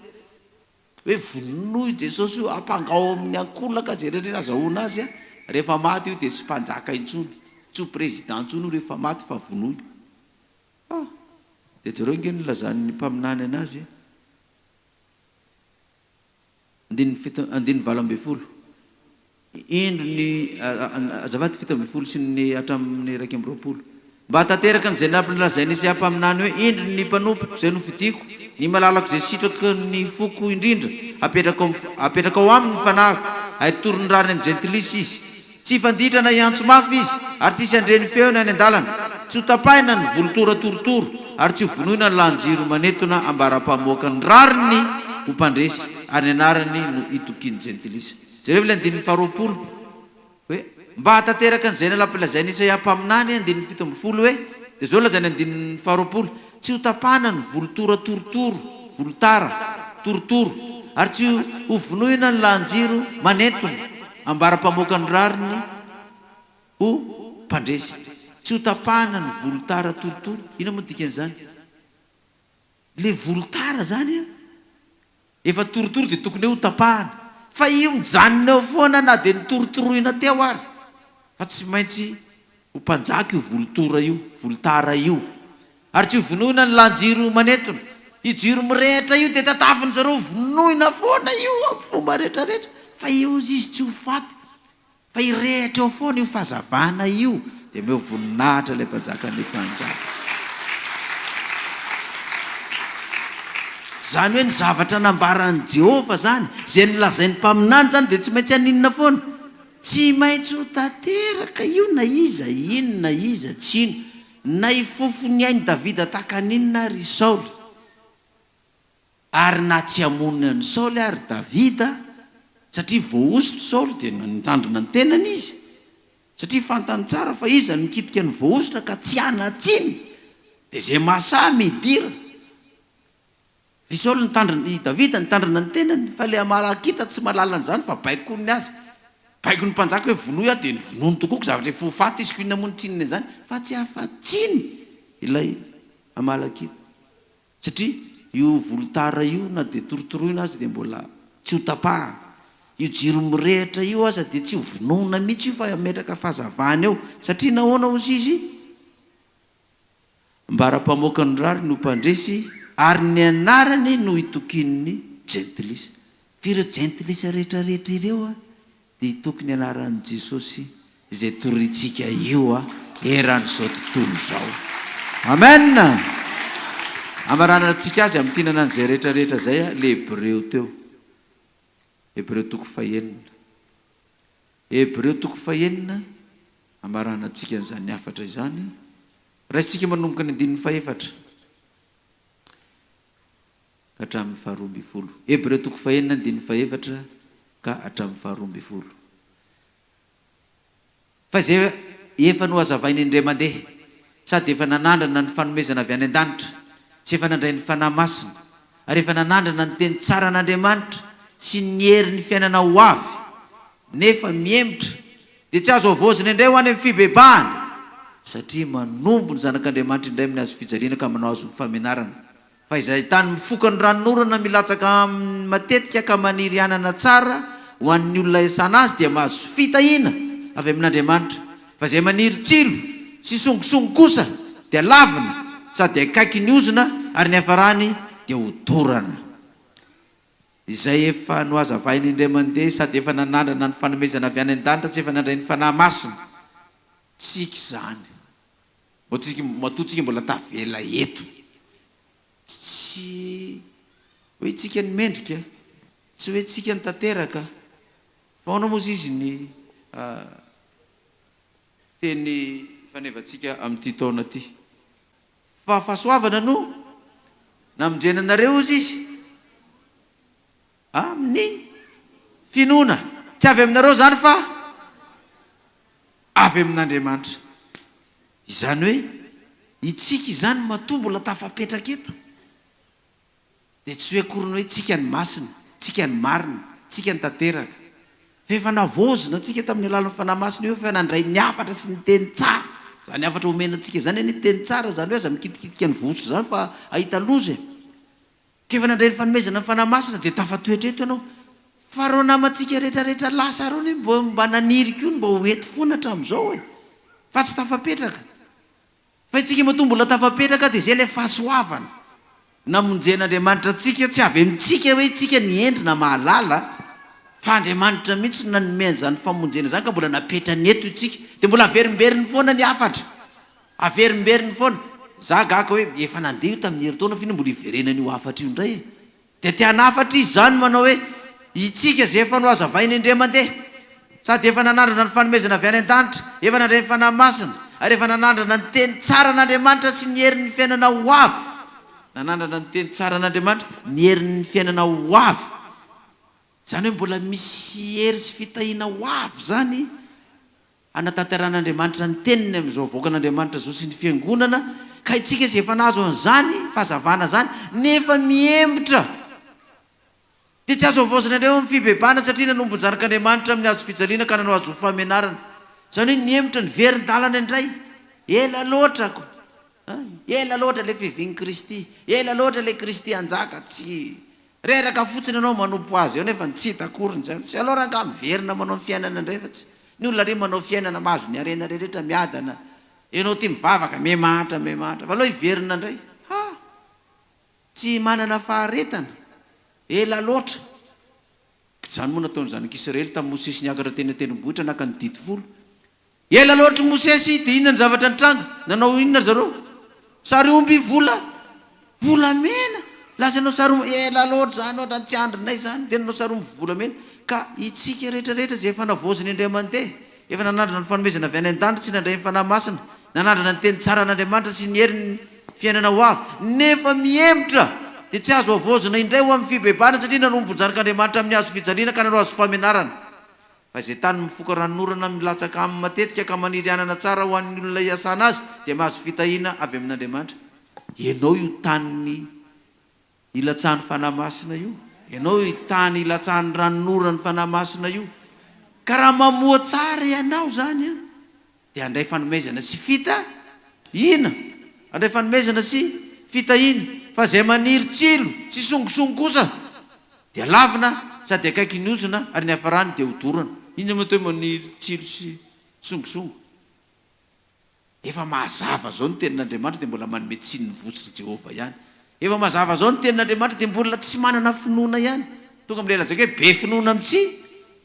Hoe vonoy Jesosy io hampangao amin'ny ankolaka zay rehetra azahoana azy a. Rehefa maty io dia tsy mpanjaka intsony. Tsy ho président intsony rehefa maty fa vonoy. Dia jereo nge nolazan'ny mpaminany anazy. 20. Indro ny azavady 7 sy ny hatramin'ny 2. Mba tanteraka n'izay nampilazainy izy hampaminany hoe indro ny mpanompo izay novidiko ny malalako izay sitraka ny foko indrindra apetraka ao aminy fanahiko aitoro ny rariny amin'ny gentilisy izy. Tsy fanditrana iantso mafy izy ary tsisy andreny feona any an-dalana. Tsy ho tapahina ny volotora torotoro ary tsy ho vonoina ny lanjiro manetona ambara-pamoaka ny rariny ho mpandresy ary ny anarany no itokiany gentilisy. Jereo ilay 20 hoe mba tanteraka n'izay nalampilazainy Isaia mpaminany 17 hoe dia zao lazainy 20 tsy ho tapahana ny volotora torotoro volotara torotoro ary tsy ho vonoina ny lanjiro manetona ambara-pamoaka ny rariny ho mpandresy. Tsy ho tapahana ny volotara torotoro. Ina moa dikan'izany? Le volotara zany efa torotoro dia tokony ho tapahana. Fa io mijanona eo foana na dia nitorotoroina teo ary. Fa tsy maintsy ho mpanjaka io volotora io, volotara io. Ary tsy ho vonoina ny lanjiro manetona. Io jiro mirehitra io dia tatafiny zareo vonoina foana io amin'ny fomba rehetrarehetra. Fa io izy tsy ho faty. Fa irehitra eo foana io fahazavana io. Dia meo voninahitra ilay mpanjaka ny mpanjaka. Zany hoe ny zavatra nambaran'i Jehova zany, zay nilazainy mpaminany zany dia tsy maintsy haninona foana. Tsy maintsy ho tanteraka io na iza ino na iza tsy ino. Na ifofony ainy Davida tahaka ninona ry Saoly. Ary na tsy hamonina ny Saoly ary Davida, satria voaositry Saoly dia nitandrina ny tenany izy. satria fantany tsara fa iza mikitika ny voaositra ka tsy anatsiny dia zay mahasaha midira. Isaoly i Davida nitandrina ny tenany fa le Amalekita tsy mahalala an'izany fa baiko ny azy. Baiko ny mpanjaka hoe vonoy aho dia ny vonoany tokoako zavatra efa ho faty izy ko iny namono tsininy izany fa tsy afatsiny ilay Amalekita. Satria io volotara io na dia torotoroina azy dia mbola tsy ho tapahana. Io jiro mirehitra io aza dia tsy ho vonoina mihitsy io fa metraka fahazavana eo. Satria nahoana ozy izy mbara-pamoaka ny rary no mpandresy ary ny anarany no itokin'ny jentilisa. Fireo jentilisa rehetrarehetra ireo dia itoky ny anaran'i Jesosy izay torintsika io eran'izao tontolo izao. Amen. Amaranantsika azy amin'ny tinana an'izay rehetrarehetra zay le Hebreo teo. Hebreo toko fahenina. Hebreo toko fahenina amaranantsika an'izany afatra izany. Raisitsika manomboka ny 14 ka hatramin'ny 12. Hebreo toko fahenina 14 ka hatramin'ny 12. Fa izay efa no hazavainy indray mandeha sady efa nanandrana ny fanomezana avy any an-danitra sy efa nandray ny fanahy masina ary efa nanandrana ny teny tsara an'Andriamanitra sy ny hery ny fiainana ho avy nefa miemitra dia tsy azo avoziny indray ho any amin'ny fibebahany satria manombo ny zanak'Andriamanitra indray amin'ny azo fijaliana ka manao azo ny famenarana. Fa izay tany mifoka ny ranonorana milatsaka matetika ka maniry anana tsara ho an'ny olona esana azy dia mahazo fitahiana avy amin'Andriamanitra. Fa izay maniry tsilo sy songisongo kosa dia lavina sady akaiky ny ozona ary ny hafarany dia hodorana. Izay efa no hazavainy indray mandeha sady efa nanandrana ny fanomezana avy any an-danitra tsy efa nandray ny fanahy masina. Tsika izany matoantsika mbola tavela eto. Tsy hoe tsika ny mendrika, tsy hoe tsika ny tanteraka. Fa ahoana moa izy ny teny fanevantsika amin'ity taona ity. Fa fahasoavana no namonjenanareo izy amin'ny finoana. Tsy avy aminareo zany fa avy amin'Andriamanitra. Izany hoe itsika izany matoa mbola tafapetraka eto dia tsy hoe akoriny hoe tsika ny masina, tsika ny marina, tsika ny tanteraka. Efa navozina tsika tamin'ny alalan'ny fanahy masina io fa nandray ny afatra sy ny teny tsara. Zany afatra omenantsika zany ny teny tsara zany hoe aza mikitikitika ny vosotra zany fa ahita loza. Kefa nandray ny fanomezana ny fanahy masina dia tafatoetra eto ianao. Fa reo namantsika rehetrarehetra lasa reo ny mba naniry koa mba ho ety foana hatramin'izao hoe fa tsy tafapetraka. Fa itsika matoa mbola tafapetraka dia zay ilay fahasoavana namonjen'Andriamanitra antsika tsy avy amintsika hoe tsika ny endrina mahalala fa Andriamanitra mihitsy nanome zany famonjena zany ka mbola napetrany eto itsika dia mbola averimberiny foana ny afatra. Averimberiny foana. Za gaka hoe efa nandeha io tamin'ny herintaona finy mbola iverenany io afatra io indray. Dia tiana afatra izy zany manao hoe itsika zay efa no hazavainy indray mandeha sady efa nanandrana ny fanomezana avy any an-danitra, efa nandray ny fanahy masina ary efa nanandrana ny teny tsara an'Andriamanitra sy ny herin'ny fiainana ho avy. Nanandrana ny teny tsara an'Andriamanitra, ny herin'ny fiainana ho avy. Zany hoe mbola misy hery sy fitahiana ho avy zany anatanteran'Andriamanitra ny teniny amin'izao vaoakan'Andriamanitra zao sy ny fiangonana ka itsika izay efa nahazo an'izany fahazavana zany nefa miembotra dia tsy azo avozina indray amin'ny fibebahana satria nanombo ny zanak'Andriamanitra amin'ny azo fijaliana ka nanao azo famenarana. Zany hoe niembotra ny verin-dalana indray. Ela loatrako, ela loatra le fivian'i Kristy, ela loatra le Kristy anjaka. Tsy reraka fotsiny anao manompo azy eo nefa tsy hita akoriny zany. Tsy alora anga miverina manao fiainana indray fa tsy ny olona ry manao fiainana mahazo ny arena rehetra miadana. Ianao ty mivavaka memahatra fa aleo hiverina indray. Tsy manana faharetana. Ela loatra. Izany moa nataony zanak'Israely tamin'ny Mosesy niakatra teny an-tendrombohitra naka ny 10. Ela loatra Mosesy dia inona ny zavatra nitranga? Nanao inona zareo? Sary omby volamena. Lasa nanao sary omby ela loatra zany ohatra tsy andrinay zany dia nanao sary omby volamena. Ka itsika rehetrarehetra zay efa navoziny indray mandeha, efa nanandrana ny fanomezana avy any an-danitra sy nandray ny fanahy masina, nanandrana ny teny tsara an'Andriamanitra sy ny herin'ny fiainana ho avy nefa miembotra dia tsy azo avozina indray ho amin'ny fibebahana satria nanombo ny zanak'Andriamanitra amin'ny azo fijaliana ka nanao azo famenarana. fa zay tany mifoka ranonorana milatsaka amin'ny matetika ka maniry anana tsara ho an'ny olona iasana azy dia mahazo fitahiana avy amin'Andriamanitra. Ianao io tany ilatsahan'ny fanahy masina io, ianao io tany ilatsahan'ny ranonorana ny fanahy masina io. Ka raha mamoa tsara ianao zany dia andray fanomezana sy fita ina, andray fanomezana sy fitahiana. Fa zay maniry tsilo sy songosongo kosa dia lavina sady akaiky ny ozona ary ny hafarany dia hodorana. Iny moa toe maniry tsilo sy songosongo. Efa mazava zao ny tenin'Andriamanitra dia mbola manome tsiny vositra Jehova ihany. Efa mazava zao ny tenin'Andriamanitra dia mbola tsy manana finoana ihany. Tonga amin'ilay lazaka hoe be finoana amin'tsy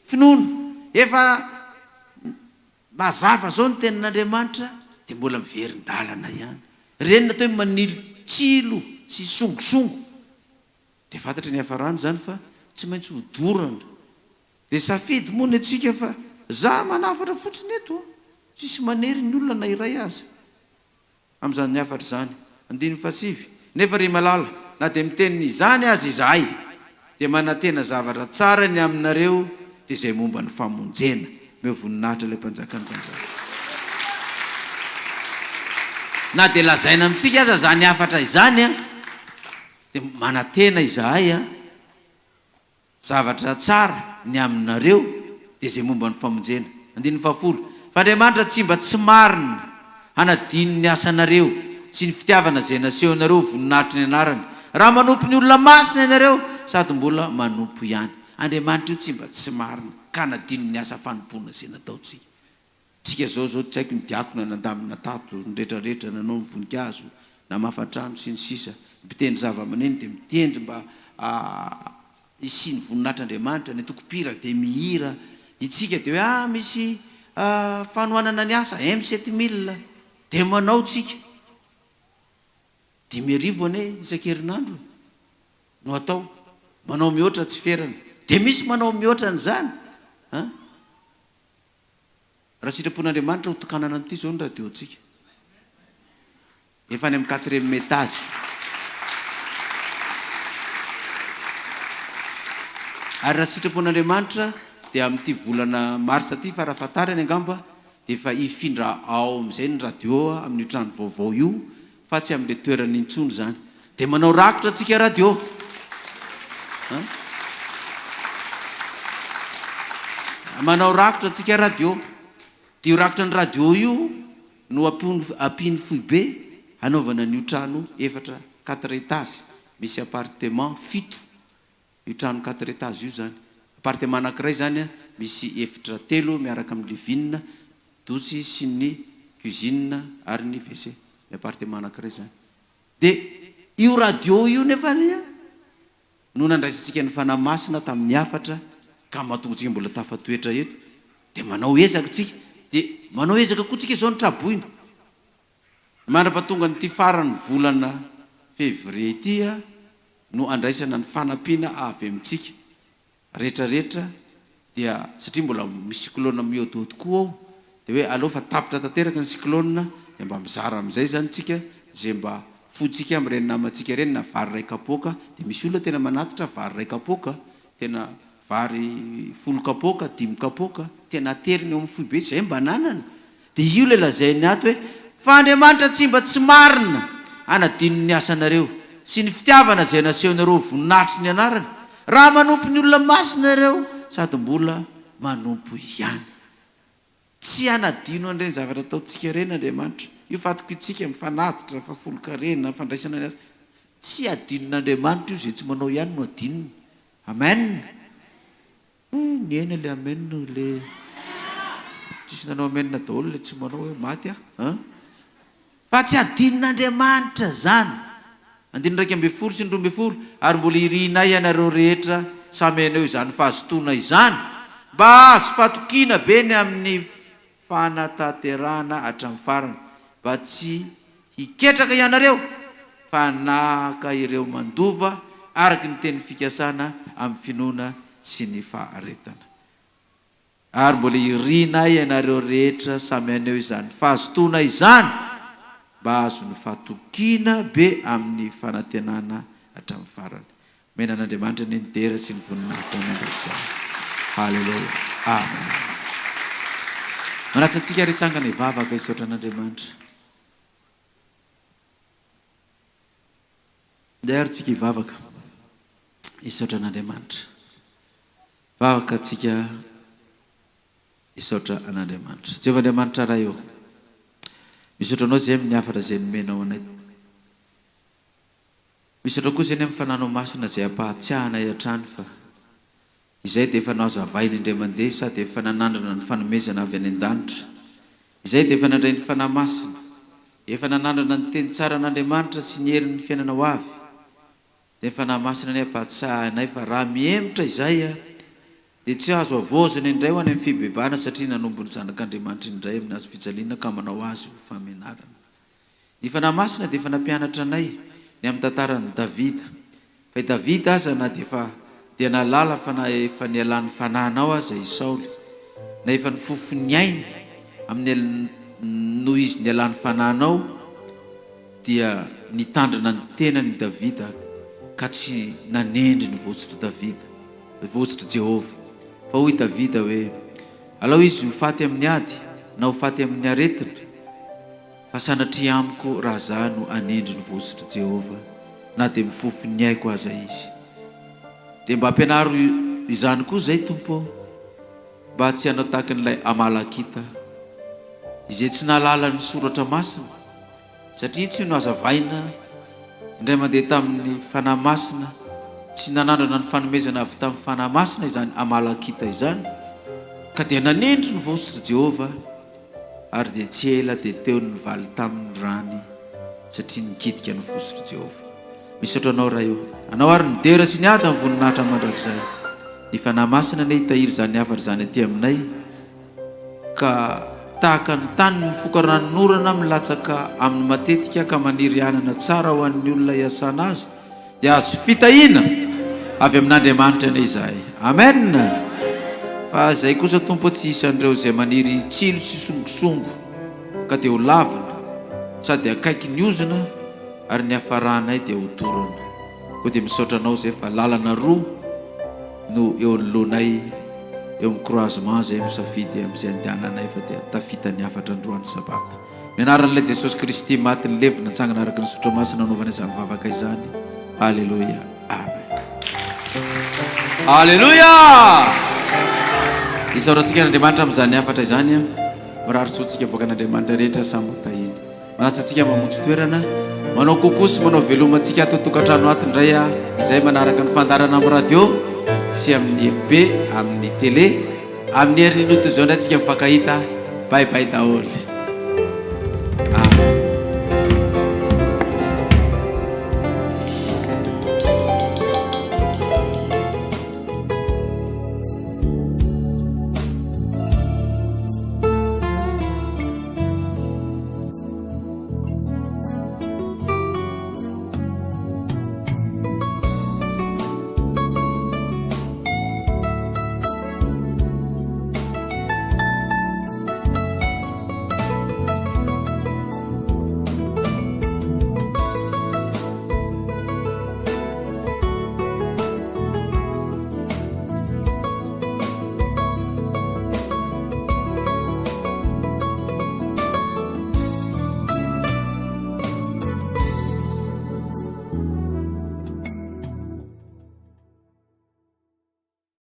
finoana. Efa mazava zao ny tenin'Andriamanitra dia mbola miverin-dalana ihany. Renina toe maniry tsilo sy songosongo dia fantatra ny hafarany zany fa tsy maintsy hodorana. Dia safidy moa ny atsika fa za manafatra fotsiny eto, tsisy manery ny olona na iray azy amin'izany ny hafatra zany. 9:7 nefa ry malala na dia miteny izany azy izahay dia manantena zavatra tsara ny aminareo dia izay momba ny famonjena. Meo voninahitra ilay mpanjakany mpanjaka. Na dia lazaina amintsika aza zany hafatra izany dia manantena izahay zavatra tsara ny aminareo dia izay momba ny famonjena. 10:10 fa Andriamanitra tsy mba tsy marina hanadino ny asanareo sy ny fitiavana zay nasehonareo voninahitra ny anarany raha manompo ny olona masina ianareo sady mbola manompo ihany. Andriamanitra io tsy mba tsy marina ka hanadino ny asa fanompoana zay nataontsika. Tsika zao tsy haiko ny diakona nandamina tato ny rehetrarehetra nanao ny voninkazo na mafantrano sy ny sisa mitendry zava-maneno dia mitendry mba isy ny voninahitran'Andriamanitra. Ny tokopira dia mihira. Itsika dia hoe misy fanohanana ny asa M7000 dia manao tsika 5,000 ane isan-kerinandro no atao. Manao mihoatra tsy ferana dia misy manao mihoatra n'izany. Raha sitrapon'Andriamanitra ho tokanana amin'ity zao ny radiotsika efa any amin'ny 4e étage. Ary raha sitrapon'Andriamanitra dia amin'ity volana marsa ty farafatarany angamba dia efa ifindra ao amin'izay ny radio amin'ny trano vaovao io fa tsy amin'ilay toerana intsony zany. Dia manao rakotra atsika radio. Manao rakotra atsika radio. Dia io rakotra ny radio io no ampiny foibe hanaovana n'io trano efatra 4 étage misy appartement 7. Io trano 4 étage io zany. Appartement anankiray zany misy efitra 3 miaraka amin'ny livine, douche sy ny cuisine ary ny WC. Appartement anankiray zany. Dia io radio io nefa no nandraisantsika ny fanahy masina tamin'ny hafatra ka mahatonga tsika mbola tafatoetra eto dia manao ezaka tsika. Dia manao ezaka koa tsika zao ny traboina. Mandrapatonga nyty farany volana février ity no andraisana ny fanampiana avy amintsika rehetrarehetra. Dia satria mbola misy cyclone mihodihody koa ao dia hoe aleo fa tapitra tanteraka ny cyclone dia mba mizara amin'izay zany tsika zay mba fotsika amin'ireny namantsika ireny na vary ray kapoaka. Dia misy olona tena manatitra vary ray kapoaka, tena vary 10 kapoaka, 5 kapoaka tena teriny eo amin'ny foibe izay mba nanana. Dia io ilay lazainy ato hoe fa Andriamanitra tsy mba tsy marina hanadino ny asanareo sy ny fitiavana zay nasehonareo voninahitry ny anarany raha manompo ny olona masina ireo sady mbola manompo ihany. Tsy hanadino an'ireny zavatra ataontsika ireny Andriamanitra. Io fatoko itsika mifanatitra fa folo-karena fandraisana ny asa tsy adinon'Andriamanitra io zay tsy manao ihany no adinony. Amen. Ny ena le amen le tsisy nanao amen daholo le tsy manao hoe maty fa tsy adinon'Andriamanitra zany. 12 sy 12 ary mbola irinay ianareo rehetra samy anao izany fahazotoana izany mba azo fatokina be ny amin'ny fanatanterahana hatramin'ny farany mba tsy hiketraka ianareo fa nahaka ireo mandova araky ny teny fikasana amin'ny finoana sy ny faharetana. Ary mbola irinay ianareo rehetra samy anao izany fahazotoana izany mba azo ny fatokina be amin'ny fanantenana hatramin'ny farany. Menan'Andriamanitra ny nidera sy ny voninahitra mandrakizany. Haleluya. Amen. Manasa antsika ritsangana hivavaka hisaotra an'Andriamanitra. Ndeha ary tsika hivavaka hisaotra an'Andriamanitra. Vavaka tsika hisaotra an'Andriamanitra. Jehovah Andriamanitra raha eo. Misaotra anao izay amin'ny hafatra izay nomenao anay. Misaotra koa izay ny amin'ny fananao masina izay ampahatsiahana hatrany fa izay dia efa naozavainy indray mandeha sady efa nanandrana ny fanomezana avy any an-danitra. Izay dia efa nandray ny fanahy masina, efa nanandrana ny teny tsara an'Andriamanitra sy ny herin'ny fiainana ho avy. Dia ny fanahy masina ny ampahatsiahanay fa raha miemotra izay dia tsy azo avozana indray ho any amin'ny fibebana satria nanombo ny zanak'Andriamanitra indray amin'ny azo fijaliana ka manao azy ho famenarana. Ny fanahy masina dia efa nampianatra anay ny amin'ny tantaran'i Davida. Fa i Davida aza na dia efa dia nalala fa na efa nialan'ny fananao aza i Saoly, na efa nifofony ainy amin'ny noho izy nialan'ny fananao dia nitandrina ny tenany Davida ka tsy nanendry ny votsotry Davida, votsotry Jehovah. Fa hoy Davida hoe alao izy ho faty amin'ny ady na ho faty amin'ny aretina fa sanatria amiko raha za no anendry ny votsotry Jehovah na dia mifofony aiko aza izy. Dia mba ampianaro izany koa zay Tompo, mba tsy hanao tahaka n'ilay Amalakita izay tsy nalala ny soratra masina satria tsy no azavaina indray mandeha tamin'ny fanahy masina, tsy nanandrana ny fanomezana avy tamin'ny fanahy masina izany Amalakita izany ka dia nanendry ny votsotry Jehovah ary dia tsy ela dia teo ny valy tamin'ny rany satria nikitika ny votsotry Jehovah. Misaotra anao raha io, anao ary ny dera sy ny aja amin'ny voninahitra mandrakizay. Ny fanahy masina ne hitahiry izany hafatra izany aty aminay ka tahaka ny tany mifoka ranon'orana milatsaka amin'ny matetika ka maniry anana tsara ho an'ny olona hiasana azy dia azo fitahiana avy amin'Andriamanitra ne izahay. Amen. Fa izay kosa Tompo tsy hisy an'ireo izay maniry tsilo sy songosongo ka dia ho lavina sady akaiky ny ozona ary ny hafaranay dia ho torana. Koa dia misaotra anao izay fa lalana roa no eo anoloanay eo amin'ny croisement izay misafidy amin'izay andehananay fa dia tafita ny hafatra androany sabata. Mianaran'ilay Jesosy Kristy maty ny levina nitsangana araka ny sotra masina anaovana izany vavaka izany. Alleluia. Amen. Alleluia. Isaorantsika n'Andriamanitra amin'izany hafatra izany mirarotsontsika voaka an'Andriamanitra rehetra samy tahiny. Manatsantsika mamonjy toerana manao kokoa sy manao velomantsika ato tokantrano ato indray izay manaraka ny fandarana amin'ny radio sy amin'ny FB, amin'ny télé, amin'ny herin'ny noto izao indray tsika mifankahita. Bye bye daholo.